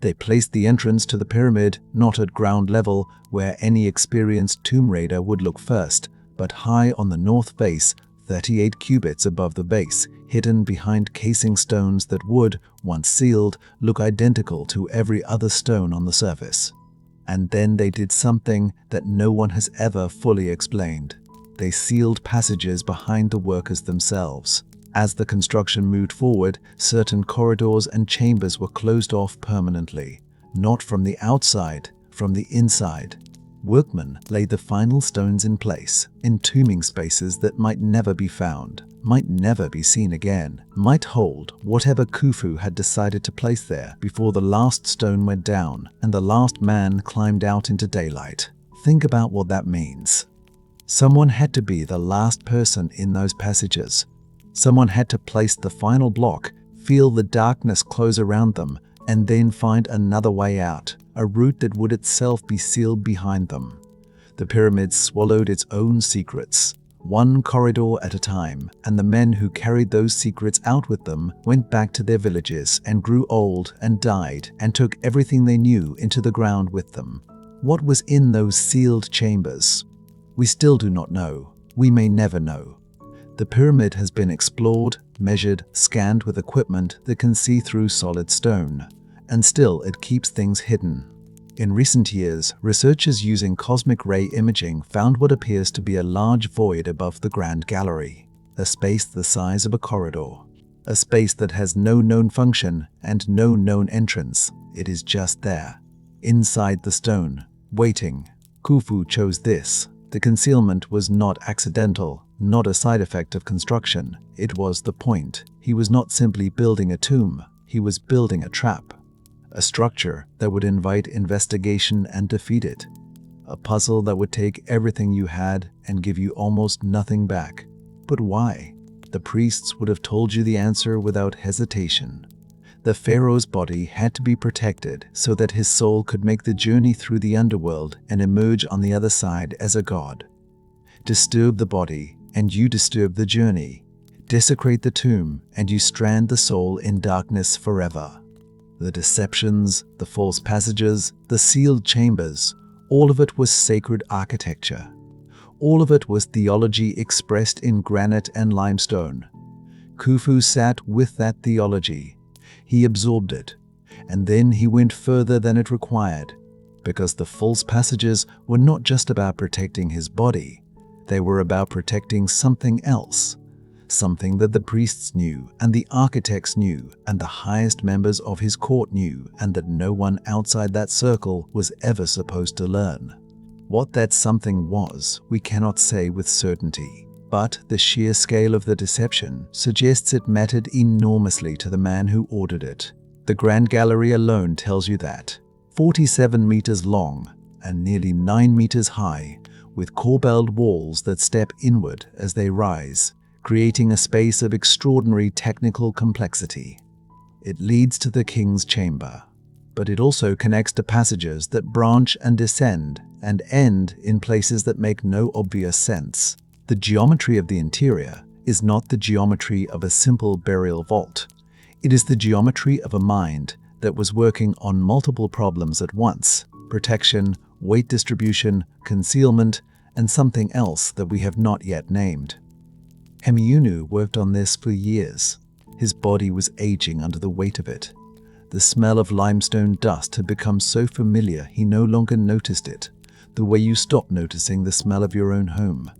A: They placed the entrance to the pyramid not at ground level, where any experienced tomb raider would look first, but high on the north face, 38 cubits above the base, hidden behind casing stones that would, once sealed, look identical to every other stone on the surface. And then they did something that no one has ever fully explained. They sealed passages behind the workers themselves. As the construction moved forward, certain corridors and chambers were closed off permanently, not from the outside, from the inside. Workmen laid the final stones in place, entombing spaces that might never be found, might never be seen again, might hold whatever Khufu had decided to place there before the last stone went down and the last man climbed out into daylight. Think about what that means. Someone had to be the last person in those passages. Someone had to place the final block, feel the darkness close around them, and then find another way out, a route that would itself be sealed behind them. The pyramid swallowed its own secrets, one corridor at a time, and the men who carried those secrets out with them went back to their villages and grew old and died and took everything they knew into the ground with them. What was in those sealed chambers? We still do not know. We may never know. The pyramid has been explored, measured, scanned with equipment that can see through solid stone, and still it keeps things hidden. In recent years, researchers using cosmic ray imaging found what appears to be a large void above the Grand Gallery, a space the size of a corridor, a space that has no known function and no known entrance. It is just there, inside the stone, waiting. Khufu chose this. The concealment was not accidental, not a side effect of construction. It was the point. He was not simply building a tomb, he was building a trap. A structure that would invite investigation and defeat it. A puzzle that would take everything you had and give you almost nothing back. But why? The priests would have told you the answer without hesitation. The pharaoh's body had to be protected so that his soul could make the journey through the underworld and emerge on the other side as a god. Disturb the body and you disturb the journey. Desecrate the tomb and you strand the soul in darkness forever. The deceptions, the false passages, the sealed chambers, all of it was sacred architecture. All of it was theology expressed in granite and limestone. Khufu sat with that theology. He absorbed it, and then he went further than it required, because the false passages were not just about protecting his body, they were about protecting something else. Something that the priests knew, and the architects knew, and the highest members of his court knew, and that no one outside that circle was ever supposed to learn. What that something was, we cannot say with certainty, but the sheer scale of the deception suggests it mattered enormously to the man who ordered it. The Grand Gallery alone tells you that. 47 meters long and nearly 9 meters high, with corbelled walls that step inward as they rise, creating a space of extraordinary technical complexity. It leads to the king's chamber, but it also connects to passages that branch and descend and end in places that make no obvious sense. The geometry of the interior is not the geometry of a simple burial vault. It is the geometry of a mind that was working on multiple problems at once: protection, weight distribution, concealment, and something else that we have not yet named. Hemiunu worked on this for years. His body was aging under the weight of it. The smell of limestone dust had become so familiar he no longer noticed it, the way you stop noticing the smell of your own home.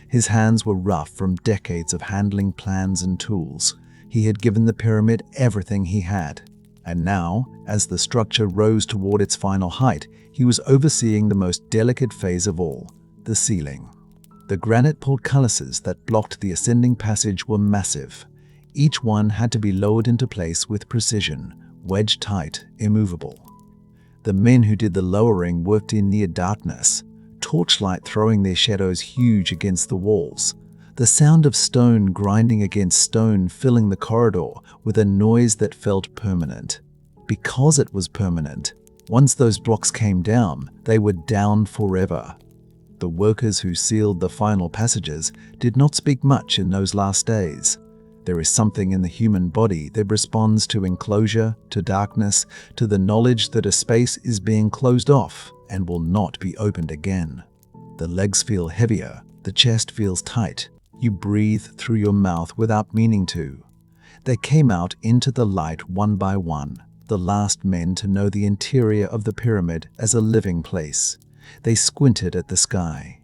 A: His hands were rough from decades of handling plans and tools. He had given the pyramid everything he had. And now, as the structure rose toward its final height, he was overseeing the most delicate phase of all, the ceiling. The granite portcullises that blocked the ascending passage were massive. Each one had to be lowered into place with precision, wedged tight, immovable. The men who did the lowering worked in near darkness, torchlight throwing their shadows huge against the walls. The sound of stone grinding against stone filling the corridor with a noise that felt permanent. Because it was permanent, once those blocks came down, they were down forever. The workers who sealed the final passages did not speak much in those last days. There is something in the human body that responds to enclosure, to darkness, to the knowledge that a space is being closed off and will not be opened again. The legs feel heavier, the chest feels tight. You breathe through your mouth without meaning to. They came out into the light one by one, the last men to know the interior of the pyramid as a living place. They squinted at the sky.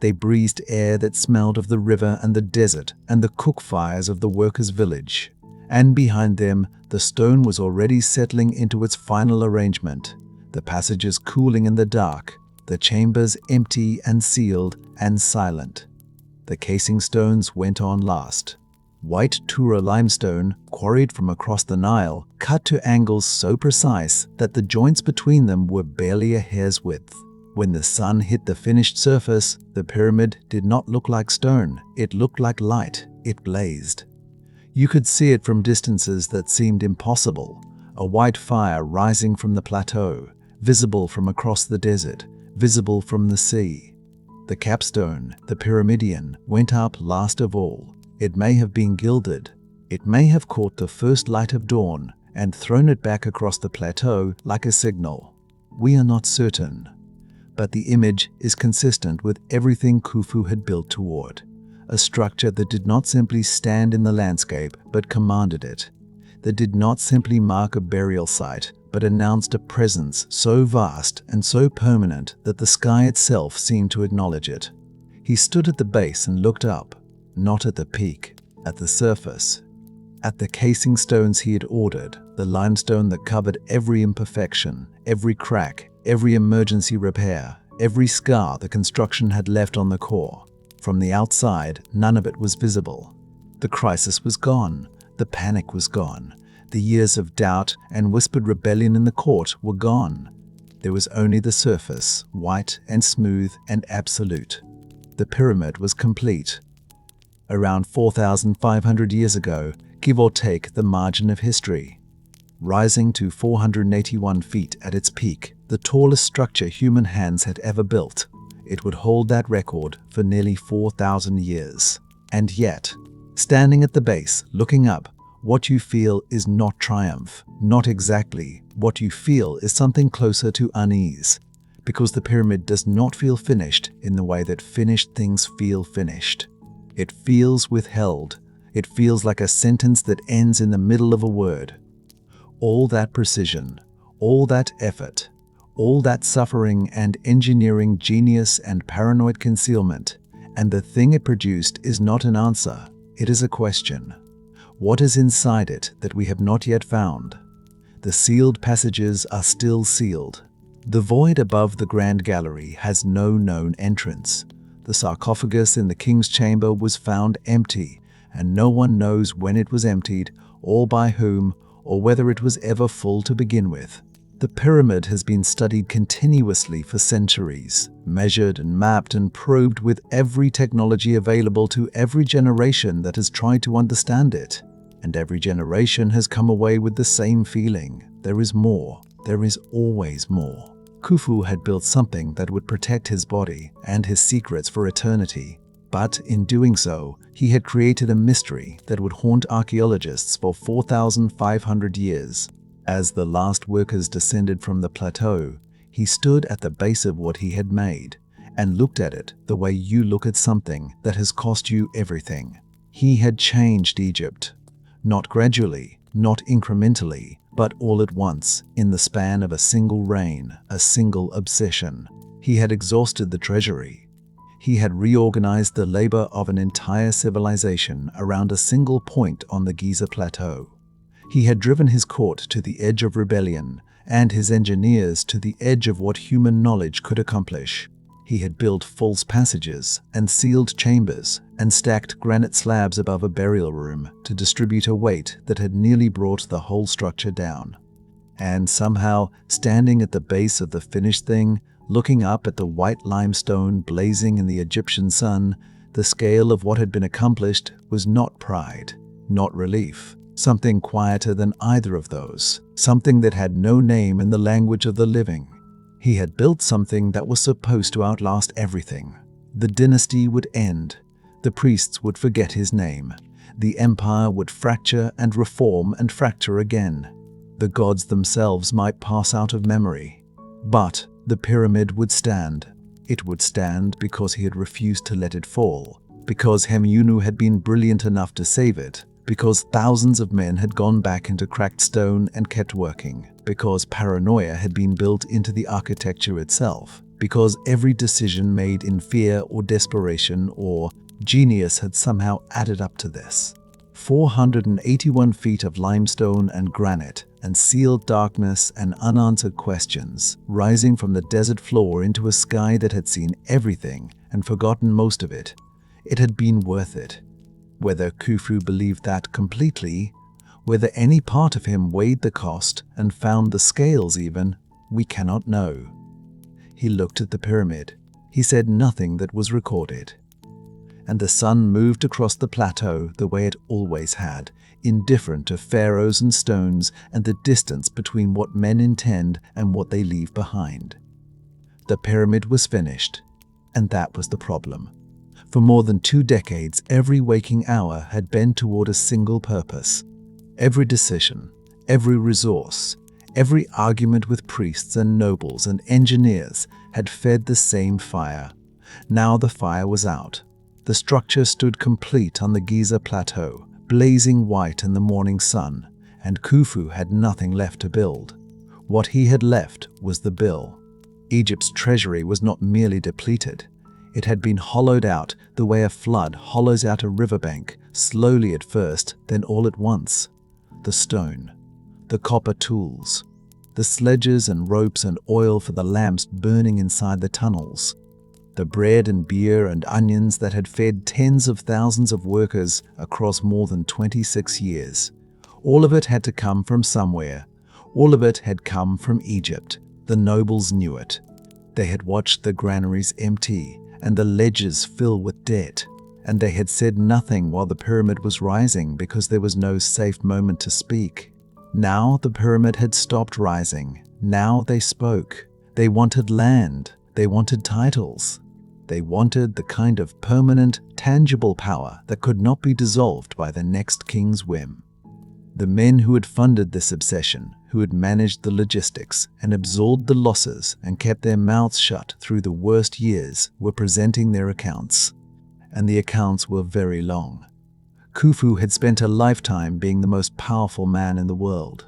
A: They breathed air that smelled of the river and the desert and the cook fires of the workers' village. And behind them, the stone was already settling into its final arrangement, the passages cooling in the dark, the chambers empty and sealed and silent. The casing stones went on last. White Tura limestone, quarried from across the Nile, cut to angles so precise that the joints between them were barely a hair's width. When the sun hit the finished surface, the pyramid did not look like stone. It looked like light. It blazed. You could see it from distances that seemed impossible. A white fire rising from the plateau, visible from across the desert, visible from the sea. The capstone, the pyramidion, went up last of all. It may have been gilded. It may have caught the first light of dawn and thrown it back across the plateau like a signal. We are not certain. But the image is consistent with everything Khufu had built toward. A structure that did not simply stand in the landscape, but commanded it. That did not simply mark a burial site, but announced a presence so vast and so permanent that the sky itself seemed to acknowledge it. He stood at the base and looked up, not at the peak, at the surface. At the casing stones he had ordered, the limestone that covered every imperfection, every crack, every emergency repair, every scar the construction had left on the core. From the outside, none of it was visible. The crisis was gone. The panic was gone. The years of doubt and whispered rebellion in the court were gone. There was only the surface, white and smooth and absolute. The pyramid was complete. Around 4,500 years ago, give or take the margin of history. Rising to 481 feet at its peak, the tallest structure human hands had ever built, it would hold that record for nearly 4,000 years. And yet, standing at the base, looking up, what you feel is not triumph, not exactly. What you feel is something closer to unease, because the pyramid does not feel finished in the way that finished things feel finished. It feels withheld. It feels like a sentence that ends in the middle of a word. All that precision, all that effort, all that suffering and engineering genius and paranoid concealment, and the thing it produced is not an answer, it is a question. What is inside it that we have not yet found? The sealed passages are still sealed. The void above the Grand Gallery has no known entrance. The sarcophagus in the king's chamber was found empty, and no one knows when it was emptied, or by whom, or whether it was ever full to begin with. The pyramid has been studied continuously for centuries, measured and mapped and probed with every technology available to every generation that has tried to understand it. And every generation has come away with the same feeling. There is more. There is always more. Khufu had built something that would protect his body and his secrets for eternity. But in doing so, he had created a mystery that would haunt archaeologists for 4,500 years. As the last workers descended from the plateau, he stood at the base of what he had made and looked at it the way you look at something that has cost you everything. He had changed Egypt. Not gradually, not incrementally, but all at once, in the span of a single reign, a single obsession. He had exhausted the treasury. He had reorganized the labor of an entire civilization around a single point on the Giza plateau. He had driven his court to the edge of rebellion and his engineers to the edge of what human knowledge could accomplish. He had built false passages and sealed chambers and stacked granite slabs above a burial room to distribute a weight that had nearly brought the whole structure down. And somehow, standing at the base of the finished thing, looking up at the white limestone blazing in the Egyptian sun, the scale of what had been accomplished was not pride, not relief, something quieter than either of those, something that had no name in the language of the living. He had built something that was supposed to outlast everything. The dynasty would end. The priests would forget his name. The empire would fracture and reform and fracture again. The gods themselves might pass out of memory. But the pyramid would stand. It would stand because he had refused to let it fall. because Hemiunu had been brilliant enough to save it, because thousands of men had gone back into cracked stone and kept working, because paranoia had been built into the architecture itself, because every decision made in fear or desperation or genius had somehow added up to this. 481 feet of limestone and granite, and sealed darkness and unanswered questions, rising from the desert floor into a sky that had seen everything and forgotten most of it. It had been worth it. Whether Khufu believed that completely, whether any part of him weighed the cost and found the scales even, we cannot know. He looked at the pyramid. He said nothing that was recorded. And the sun moved across the plateau the way it always had, indifferent to pharaohs and stones and the distance between what men intend and what they leave behind. The pyramid was finished, and that was the problem. For more than 2 decades, every waking hour had bent toward a single purpose. Every decision, every resource, every argument with priests and nobles and engineers had fed the same fire. Now the fire was out. The structure stood complete on the Giza plateau, blazing white in the morning sun, and Khufu had nothing left to build. What he had left was the bill. Egypt's treasury was not merely depleted. It had been hollowed out the way a flood hollows out a riverbank, slowly at first, then all at once. The stone, the copper tools, the sledges and ropes and oil for the lamps burning inside the tunnels, the bread and beer and onions that had fed tens of thousands of workers across more than 26 years. All of it had to come from somewhere. All of it had come from Egypt. The nobles knew it. They had watched the granaries empty and the ledgers fill with debt, and they had said nothing while the pyramid was rising because there was no safe moment to speak. Now the pyramid had stopped rising. Now they spoke. They wanted land. They wanted titles. They wanted the kind of permanent, tangible power that could not be dissolved by the next king's whim. The men who had funded this obsession, who had managed the logistics and absorbed the losses and kept their mouths shut through the worst years, were presenting their accounts. And the accounts were very long. Khufu had spent a lifetime being the most powerful man in the world.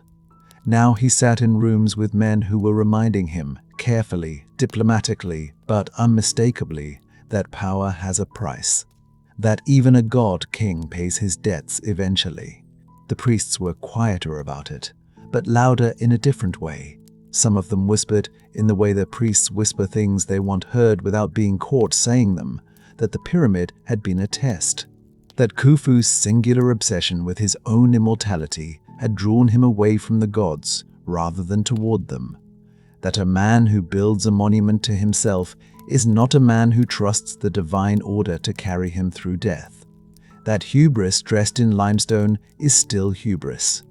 A: Now he sat in rooms with men who were reminding him, carefully, diplomatically, but unmistakably, that power has a price. That even a god-king pays his debts eventually. The priests were quieter about it, but louder in a different way. Some of them whispered, in the way that priests whisper things they want heard without being caught saying them, that the pyramid had been a test. That Khufu's singular obsession with his own immortality had drawn him away from the gods rather than toward them. That a man who builds a monument to himself is not a man who trusts the divine order to carry him through death. That hubris dressed in limestone is still hubris.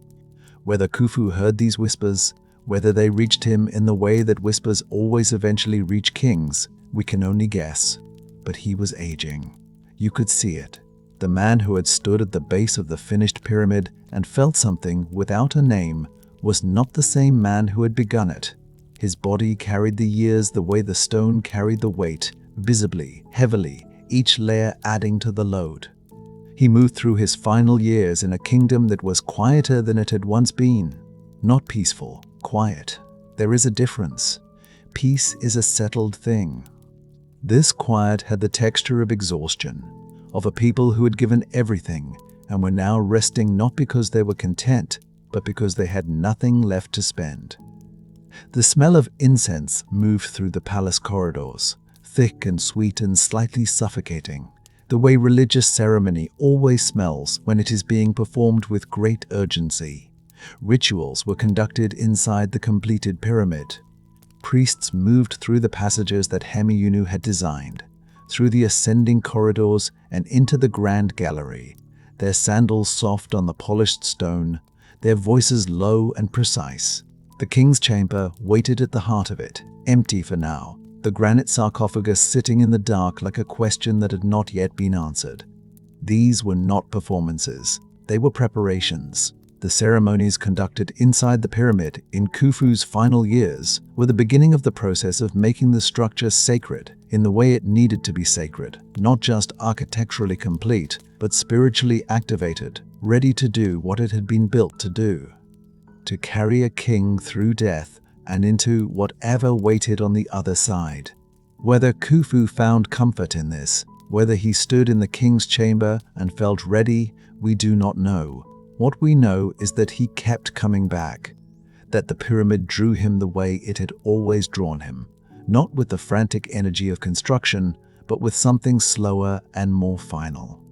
A: Whether Khufu heard these whispers, whether they reached him in the way that whispers always eventually reach kings, we can only guess. But he was aging. You could see it. The man who had stood at the base of the finished pyramid and felt something without a name was not the same man who had begun it. His body carried the years the way the stone carried the weight, visibly, heavily, each layer adding to the load. He moved through his final years in a kingdom that was quieter than it had once been. Not peaceful, quiet. There is a difference. Peace is a settled thing. This quiet had the texture of exhaustion, of a people who had given everything and were now resting not because they were content, but because they had nothing left to spend. The smell of incense moved through the palace corridors, thick and sweet and slightly suffocating, the way religious ceremony always smells when it is being performed with great urgency. Rituals were conducted inside the completed pyramid. Priests moved through the passages that Hemiunu had designed, through the ascending corridors and into the grand gallery, their sandals soft on the polished stone, their voices low and precise. The king's chamber waited at the heart of it, empty for now, the granite sarcophagus sitting in the dark like a question that had not yet been answered. These were not performances. They were preparations. The ceremonies conducted inside the pyramid in Khufu's final years were the beginning of the process of making the structure sacred in the way it needed to be sacred, not just architecturally complete, but spiritually activated, ready to do what it had been built to do. To carry a king through death and into whatever waited on the other side. Whether Khufu found comfort in this, whether he stood in the king's chamber and felt ready, we do not know. What we know is that he kept coming back, that the pyramid drew him the way it had always drawn him, not with the frantic energy of construction, but with something slower and more final.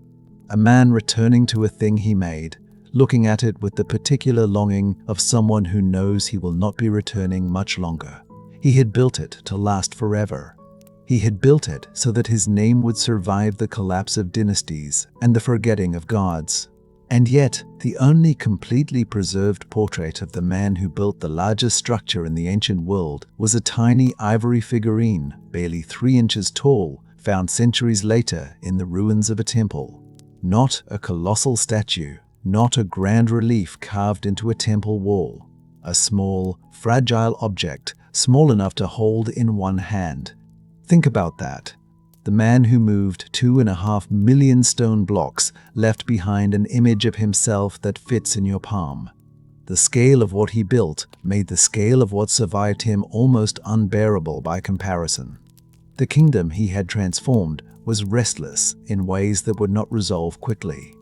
A: A man returning to a thing he made, looking at it with the particular longing of someone who knows he will not be returning much longer. He had built it to last forever. He had built it so that his name would survive the collapse of dynasties and the forgetting of gods. And yet, the only completely preserved portrait of the man who built the largest structure in the ancient world was a tiny ivory figurine, barely 3 inches tall, found centuries later in the ruins of a temple. Not a colossal statue, not a grand relief carved into a temple wall. A small, fragile object, small enough to hold in one hand. Think about that. The man who moved 2.5 million stone blocks left behind an image of himself that fits in your palm. The scale of what he built made the scale of what survived him almost unbearable by comparison. The kingdom he had transformed was restless in ways that would not resolve quickly.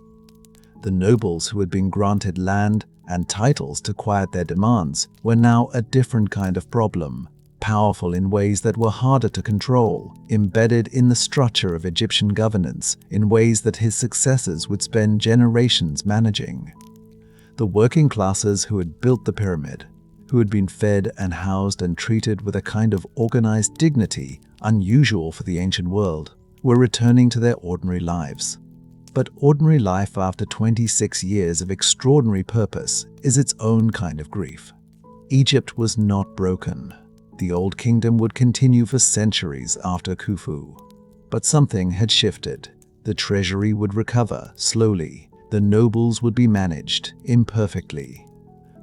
A: The nobles who had been granted land and titles to quiet their demands were now a different kind of problem. Powerful in ways that were harder to control, embedded in the structure of Egyptian governance in ways that his successors would spend generations managing. The working classes who had built the pyramid, who had been fed and housed and treated with a kind of organized dignity unusual for the ancient world, were returning to their ordinary lives. But ordinary life after 26 years of extraordinary purpose is its own kind of grief. Egypt was not broken. The old kingdom would continue for centuries after Khufu. But something had shifted. The treasury would recover slowly. The nobles would be managed imperfectly.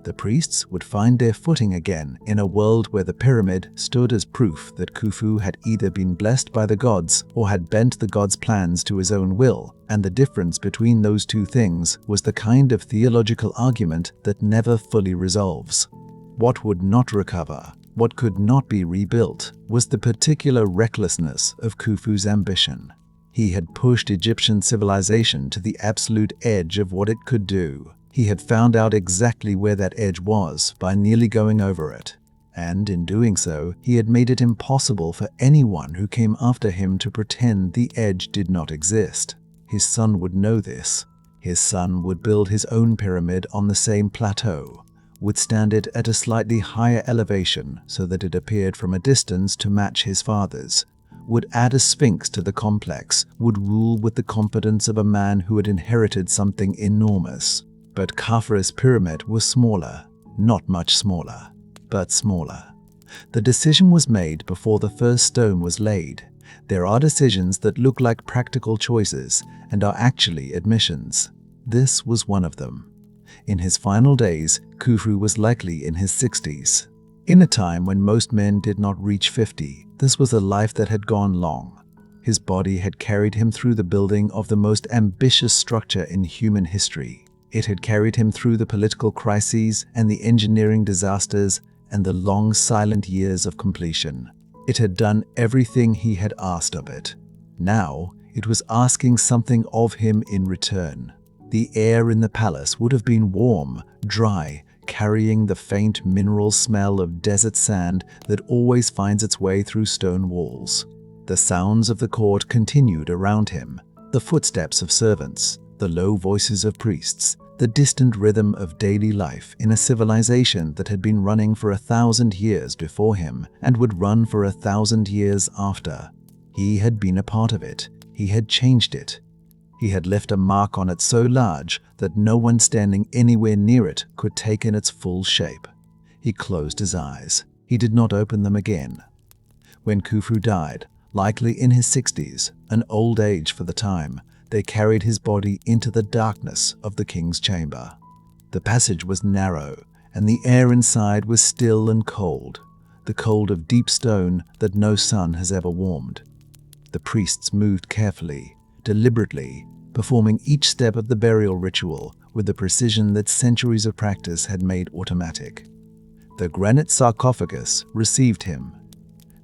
A: The priests would find their footing again in a world where the pyramid stood as proof that Khufu had either been blessed by the gods or had bent the gods' plans to his own will, and the difference between those two things was the kind of theological argument that never fully resolves. What would not recover, what could not be rebuilt, was the particular recklessness of Khufu's ambition. He had pushed Egyptian civilization to the absolute edge of what it could do. He had found out exactly where that edge was by nearly going over it. And in doing so, he had made it impossible for anyone who came after him to pretend the edge did not exist. His son would know this. His son would build his own pyramid on the same plateau, would stand it at a slightly higher elevation so that it appeared from a distance to match his father's, would add a sphinx to the complex, would rule with the confidence of a man who had inherited something enormous. But Khufu's pyramid was smaller, not much smaller, but smaller. The decision was made before the first stone was laid. There are decisions that look like practical choices and are actually admissions. This was one of them. In his final days, Khufu was likely in his 60s. In a time when most men did not reach 50, this was a life that had gone long. His body had carried him through the building of the most ambitious structure in human history. It had carried him through the political crises and the engineering disasters and the long silent years of completion. It had done everything he had asked of it. Now, it was asking something of him in return. The air in the palace would have been warm, dry, carrying the faint mineral smell of desert sand that always finds its way through stone walls. The sounds of the court continued around him, the footsteps of servants, the low voices of priests, the distant rhythm of daily life in a civilization that had been running for 1,000 years before him and would run for 1,000 years after. He had been a part of it. He had changed it. He had left a mark on it so large that no one standing anywhere near it could take in its full shape. He closed his eyes. He did not open them again. When Khufu died, likely in his 60s, an old age for the time, they carried his body into the darkness of the king's chamber. The passage was narrow, and the air inside was still and cold, the cold of deep stone that no sun has ever warmed. The priests moved carefully, deliberately, performing each step of the burial ritual with the precision that centuries of practice had made automatic. The granite sarcophagus received him.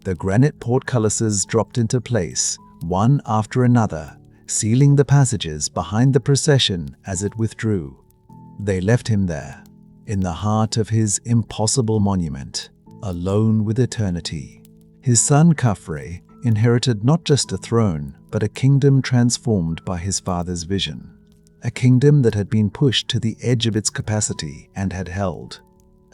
A: The granite portcullises dropped into place, one after another, sealing the passages behind the procession as it withdrew. They left him there, in the heart of his impossible monument, alone with eternity. His son Khafre inherited not just a throne, but a kingdom transformed by his father's vision. A kingdom that had been pushed to the edge of its capacity and had held.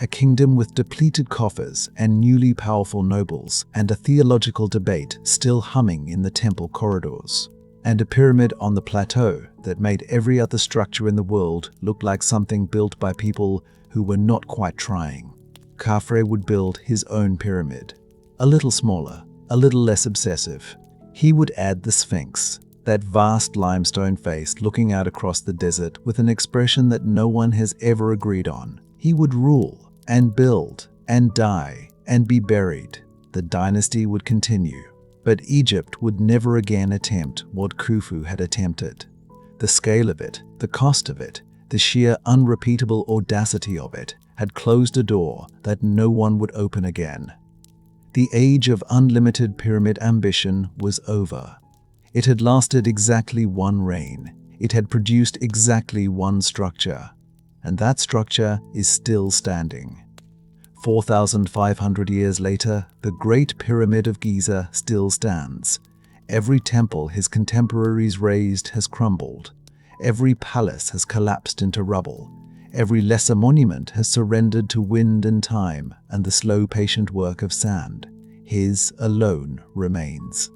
A: A kingdom with depleted coffers and newly powerful nobles, and a theological debate still humming in the temple corridors. And a pyramid on the plateau that made every other structure in the world look like something built by people who were not quite trying. Khafre would build his own pyramid. A little smaller, a little less obsessive. He would add the Sphinx, that vast limestone face looking out across the desert with an expression that no one has ever agreed on. He would rule, and build, and die, and be buried. The dynasty would continue. But Egypt would never again attempt what Khufu had attempted. The scale of it, the cost of it, the sheer unrepeatable audacity of it had closed a door that no one would open again. The age of unlimited pyramid ambition was over. It had lasted exactly one reign. It had produced exactly one structure. And that structure is still standing. 4,500 years later, the Great Pyramid of Giza still stands. Every temple his contemporaries raised has crumbled. Every palace has collapsed into rubble. Every lesser monument has surrendered to wind and time and the slow, patient work of sand. His alone remains.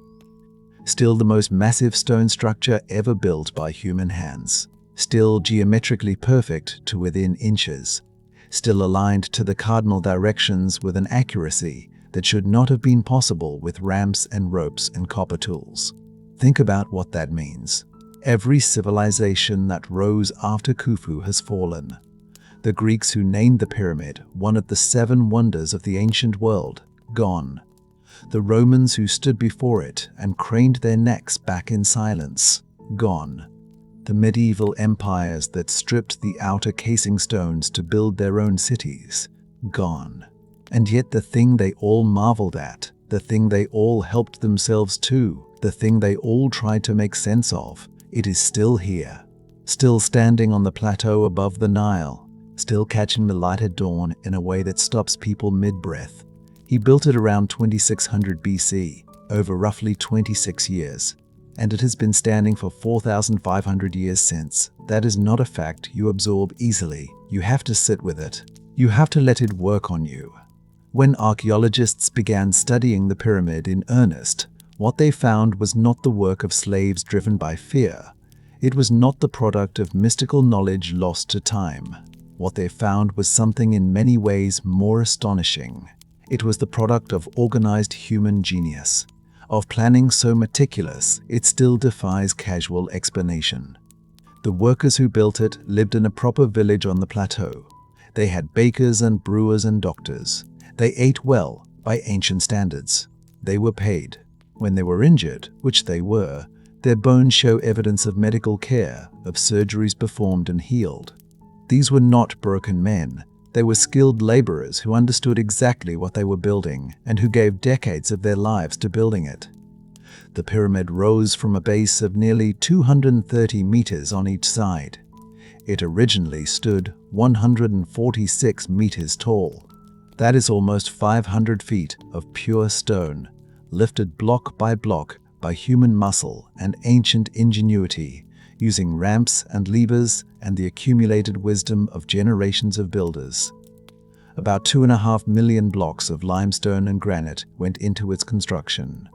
A: Still the most massive stone structure ever built by human hands. Still geometrically perfect to within inches. Still aligned to the cardinal directions with an accuracy that should not have been possible with ramps and ropes and copper tools. Think about what that means. Every civilization that rose after Khufu has fallen. The Greeks who named the pyramid one of the 7 wonders of the ancient world, gone. The Romans who stood before it and craned their necks back in silence, gone. The medieval empires that stripped the outer casing stones to build their own cities, gone. And yet the thing they all marveled at, the thing they all helped themselves to, the thing they all tried to make sense of, it is still here. Still standing on the plateau above the Nile, still catching the light at dawn in a way that stops people mid-breath. He built it around 2600 BC, over roughly 26 years. And it has been standing for 4,500 years since. That is not a fact you absorb easily. You have to sit with it. You have to let it work on you. When archaeologists began studying the pyramid in earnest, what they found was not the work of slaves driven by fear. It was not the product of mystical knowledge lost to time. What they found was something in many ways more astonishing. It was the product of organized human genius. Of planning so meticulous, it still defies casual explanation. The workers who built it lived in a proper village on the plateau. They had bakers and brewers and doctors. They ate well, by ancient standards. They were paid. When they were injured, which they were, their bones show evidence of medical care, of surgeries performed and healed. These were not broken men. They were skilled laborers who understood exactly what they were building and who gave decades of their lives to building it. The pyramid rose from a base of nearly 230 meters on each side. It originally stood 146 meters tall. That is almost 500 feet of pure stone, lifted block by human muscle and ancient ingenuity, using ramps and levers and the accumulated wisdom of generations of builders. About 2.5 million blocks of limestone and granite went into its construction.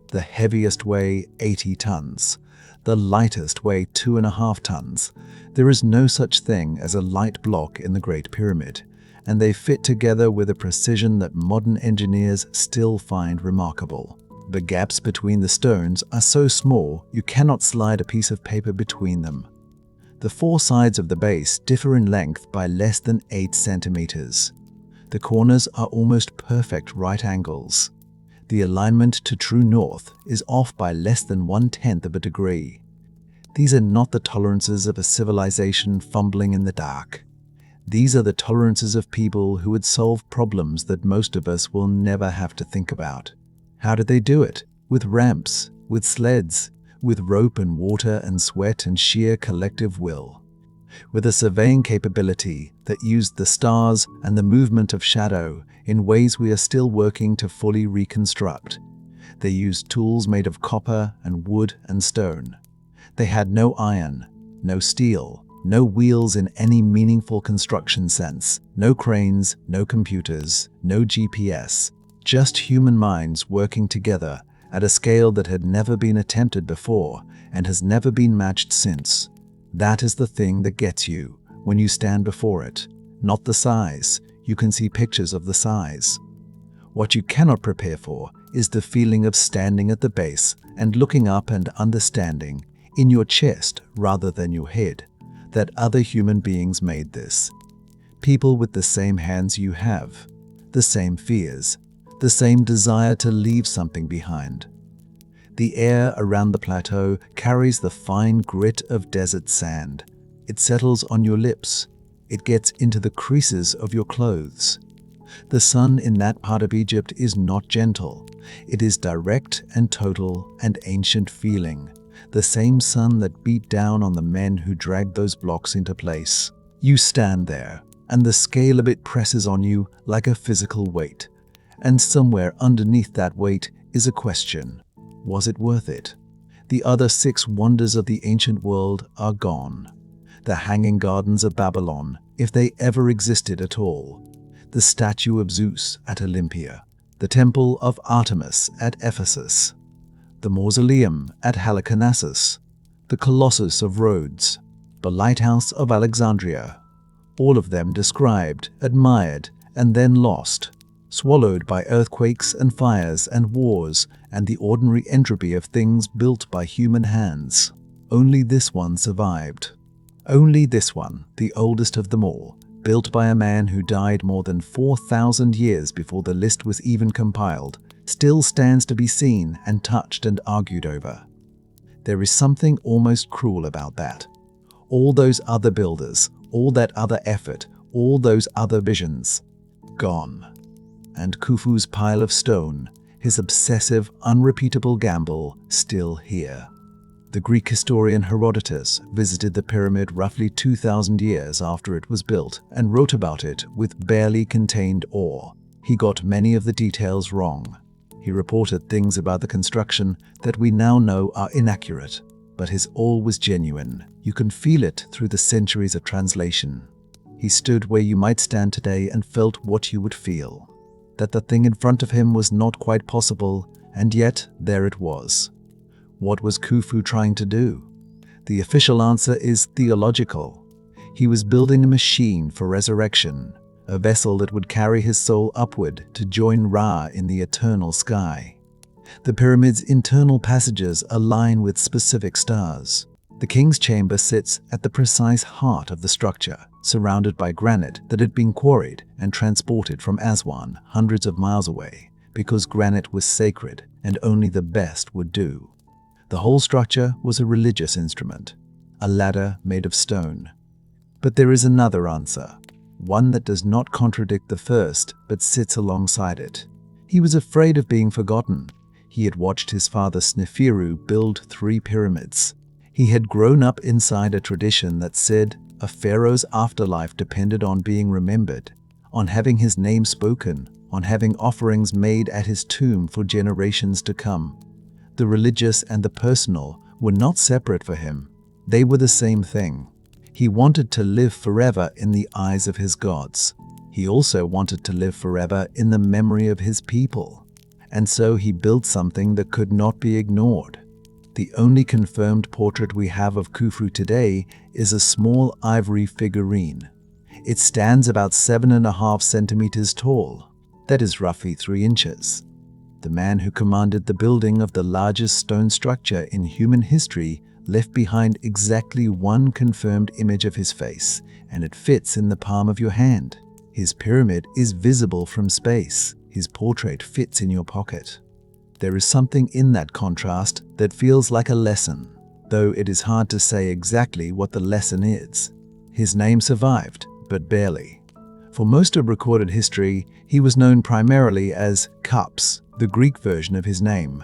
A: The heaviest weigh 80 tons. The lightest weigh 2.5 tons. There is no such thing as a light block in the Great Pyramid, and they fit together with a precision that modern engineers still find remarkable. The gaps between the stones are so small you cannot slide a piece of paper between them. The 4 sides of the base differ in length by less than 8 centimeters. The corners are almost perfect right angles. The alignment to true north is off by less than 1/10 of a degree. These are not the tolerances of a civilization fumbling in the dark. These are the tolerances of people who would solve problems that most of us will never have to think about. How did they do it? With ramps, with sleds, with rope and water and sweat and sheer collective will. With a surveying capability that used the stars and the movement of shadow in ways we are still working to fully reconstruct. They used tools made of copper and wood and stone. They had no iron, no steel, no wheels in any meaningful construction sense, no cranes, no computers, no GPS, just human minds working together at a scale that had never been attempted before and has never been matched since. That is the thing that gets you when you stand before it, not the size. You can see pictures of the size. What you cannot prepare for is the feeling of standing at the base and looking up and understanding, in your chest rather than your head, that other human beings made this. People with the same hands you have, the same fears, the same desire to leave something behind. The air around the plateau carries the fine grit of desert sand. It settles on your lips. It gets into the creases of your clothes. The sun in that part of Egypt is not gentle. It is direct and total and ancient feeling. The same sun that beat down on the men who dragged those blocks into place. You stand there, and the scale of it presses on you like a physical weight. And somewhere underneath that weight is a question. Was it worth it? The other 6 wonders of the ancient world are gone. The Hanging Gardens of Babylon, if they ever existed at all. The statue of Zeus at Olympia. The temple of Artemis at Ephesus. The mausoleum at Halicarnassus. The Colossus of Rhodes. The lighthouse of Alexandria. All of them described, admired, and then lost. Swallowed by earthquakes and fires and wars and the ordinary entropy of things built by human hands. Only this one survived. Only this one, the oldest of them all, built by a man who died more than 4,000 years before the list was even compiled, still stands to be seen and touched and argued over. There is something almost cruel about that. All those other builders, all that other effort, all those other visions, gone. And Khufu's pile of stone, his obsessive, unrepeatable gamble, still here. The Greek historian Herodotus visited the pyramid roughly 2,000 years after it was built and wrote about it with barely contained awe. He got many of the details wrong. He reported things about the construction that we now know are inaccurate, but his awe was genuine. You can feel it through the centuries of translation. He stood where you might stand today and felt what you would feel. That the thing in front of him was not quite possible, and yet there it was. What was Khufu trying to do? The official answer is theological. He was building a machine for resurrection, a vessel that would carry his soul upward to join Ra in the eternal sky. The pyramid's internal passages align with specific stars. The king's chamber sits at the precise heart of the structure, surrounded by granite that had been quarried and transported from Aswan hundreds of miles away, because granite was sacred and only the best would do. The whole structure was a religious instrument, a ladder made of stone. But there is another answer, one that does not contradict the first but sits alongside it. He was afraid of being forgotten. He had watched his father Sneferu build 3 pyramids. He had grown up inside a tradition that said a pharaoh's afterlife depended on being remembered, on having his name spoken, on having offerings made at his tomb for generations to come. The religious and the personal were not separate for him. They were the same thing. He wanted to live forever in the eyes of his gods. He also wanted to live forever in the memory of his people. And so he built something that could not be ignored. The only confirmed portrait we have of Khufu today is a small ivory figurine. It stands about 7.5 centimeters tall. That is roughly 3 inches. The man who commanded the building of the largest stone structure in human history left behind exactly one confirmed image of his face, and it fits in the palm of your hand. His pyramid is visible from space. His portrait fits in your pocket. There is something in that contrast that feels like a lesson, though it is hard to say exactly what the lesson is. His name survived, but barely. For most of recorded history, he was known primarily as Cups, the Greek version of his name.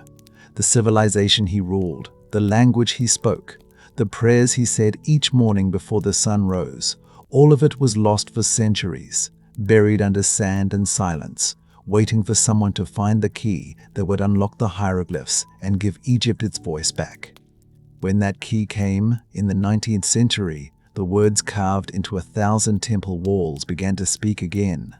A: The civilization he ruled, the language he spoke, the prayers he said each morning before the sun rose, all of it was lost for centuries, buried under sand and silence, waiting for someone to find the key that would unlock the hieroglyphs and give Egypt its voice back. When that key came, in the 19th century, the words carved into 1,000 temple walls began to speak again.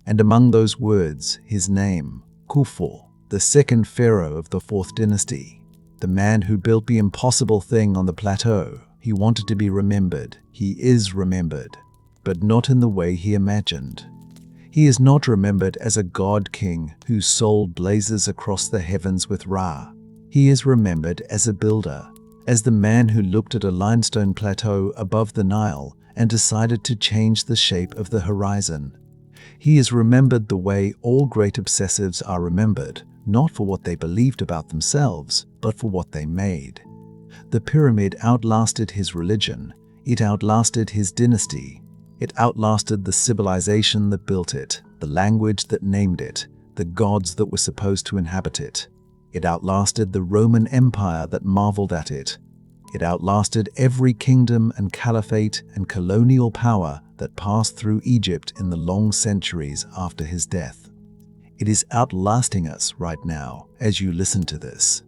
A: And among those words, his name, Khufu, the second pharaoh of the 4th dynasty, the man who built the impossible thing on the plateau. He wanted to be remembered. He is remembered, but not in the way he imagined. He is not remembered as a god-king whose soul blazes across the heavens with Ra. He is remembered as a builder, as the man who looked at a limestone plateau above the Nile and decided to change the shape of the horizon. He is remembered the way all great obsessives are remembered, not for what they believed about themselves, but for what they made. The pyramid outlasted his religion. It outlasted his dynasty. It outlasted the civilization that built it, the language that named it, the gods that were supposed to inhabit it. It outlasted the Roman Empire that marveled at it. It outlasted every kingdom and caliphate and colonial power that passed through Egypt in the long centuries after his death. It is outlasting us right now as you listen to this.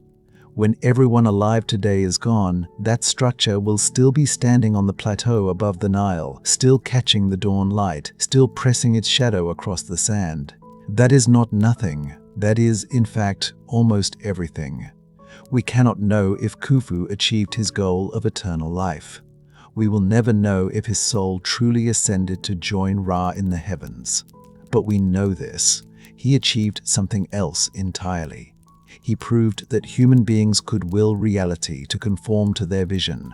A: When everyone alive today is gone, that structure will still be standing on the plateau above the Nile, still catching the dawn light, still pressing its shadow across the sand. That is not nothing. That is, in fact, almost everything. We cannot know if Khufu achieved his goal of eternal life. We will never know if his soul truly ascended to join Ra in the heavens. But we know this. He achieved something else entirely. He proved that human beings could will reality to conform to their vision.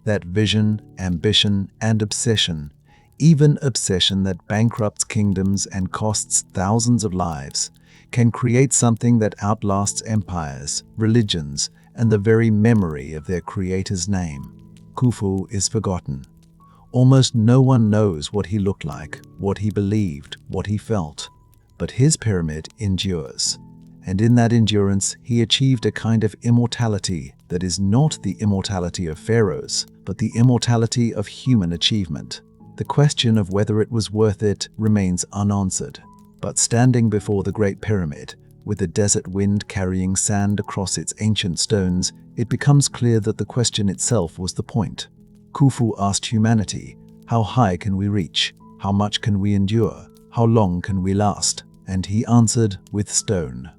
A: That vision, ambition, and obsession, even obsession that bankrupts kingdoms and costs thousands of lives, can create something that outlasts empires, religions, and the very memory of their creator's name. Khufu is forgotten. Almost no one knows what he looked like, what he believed, what he felt. But his pyramid endures. And in that endurance, he achieved a kind of immortality that is not the immortality of pharaohs, but the immortality of human achievement. The question of whether it was worth it remains unanswered. But standing before the Great Pyramid, with the desert wind carrying sand across its ancient stones, it becomes clear that the question itself was the point. Khufu asked humanity, how high can we reach? How much can we endure? How long can we last? And he answered with stone.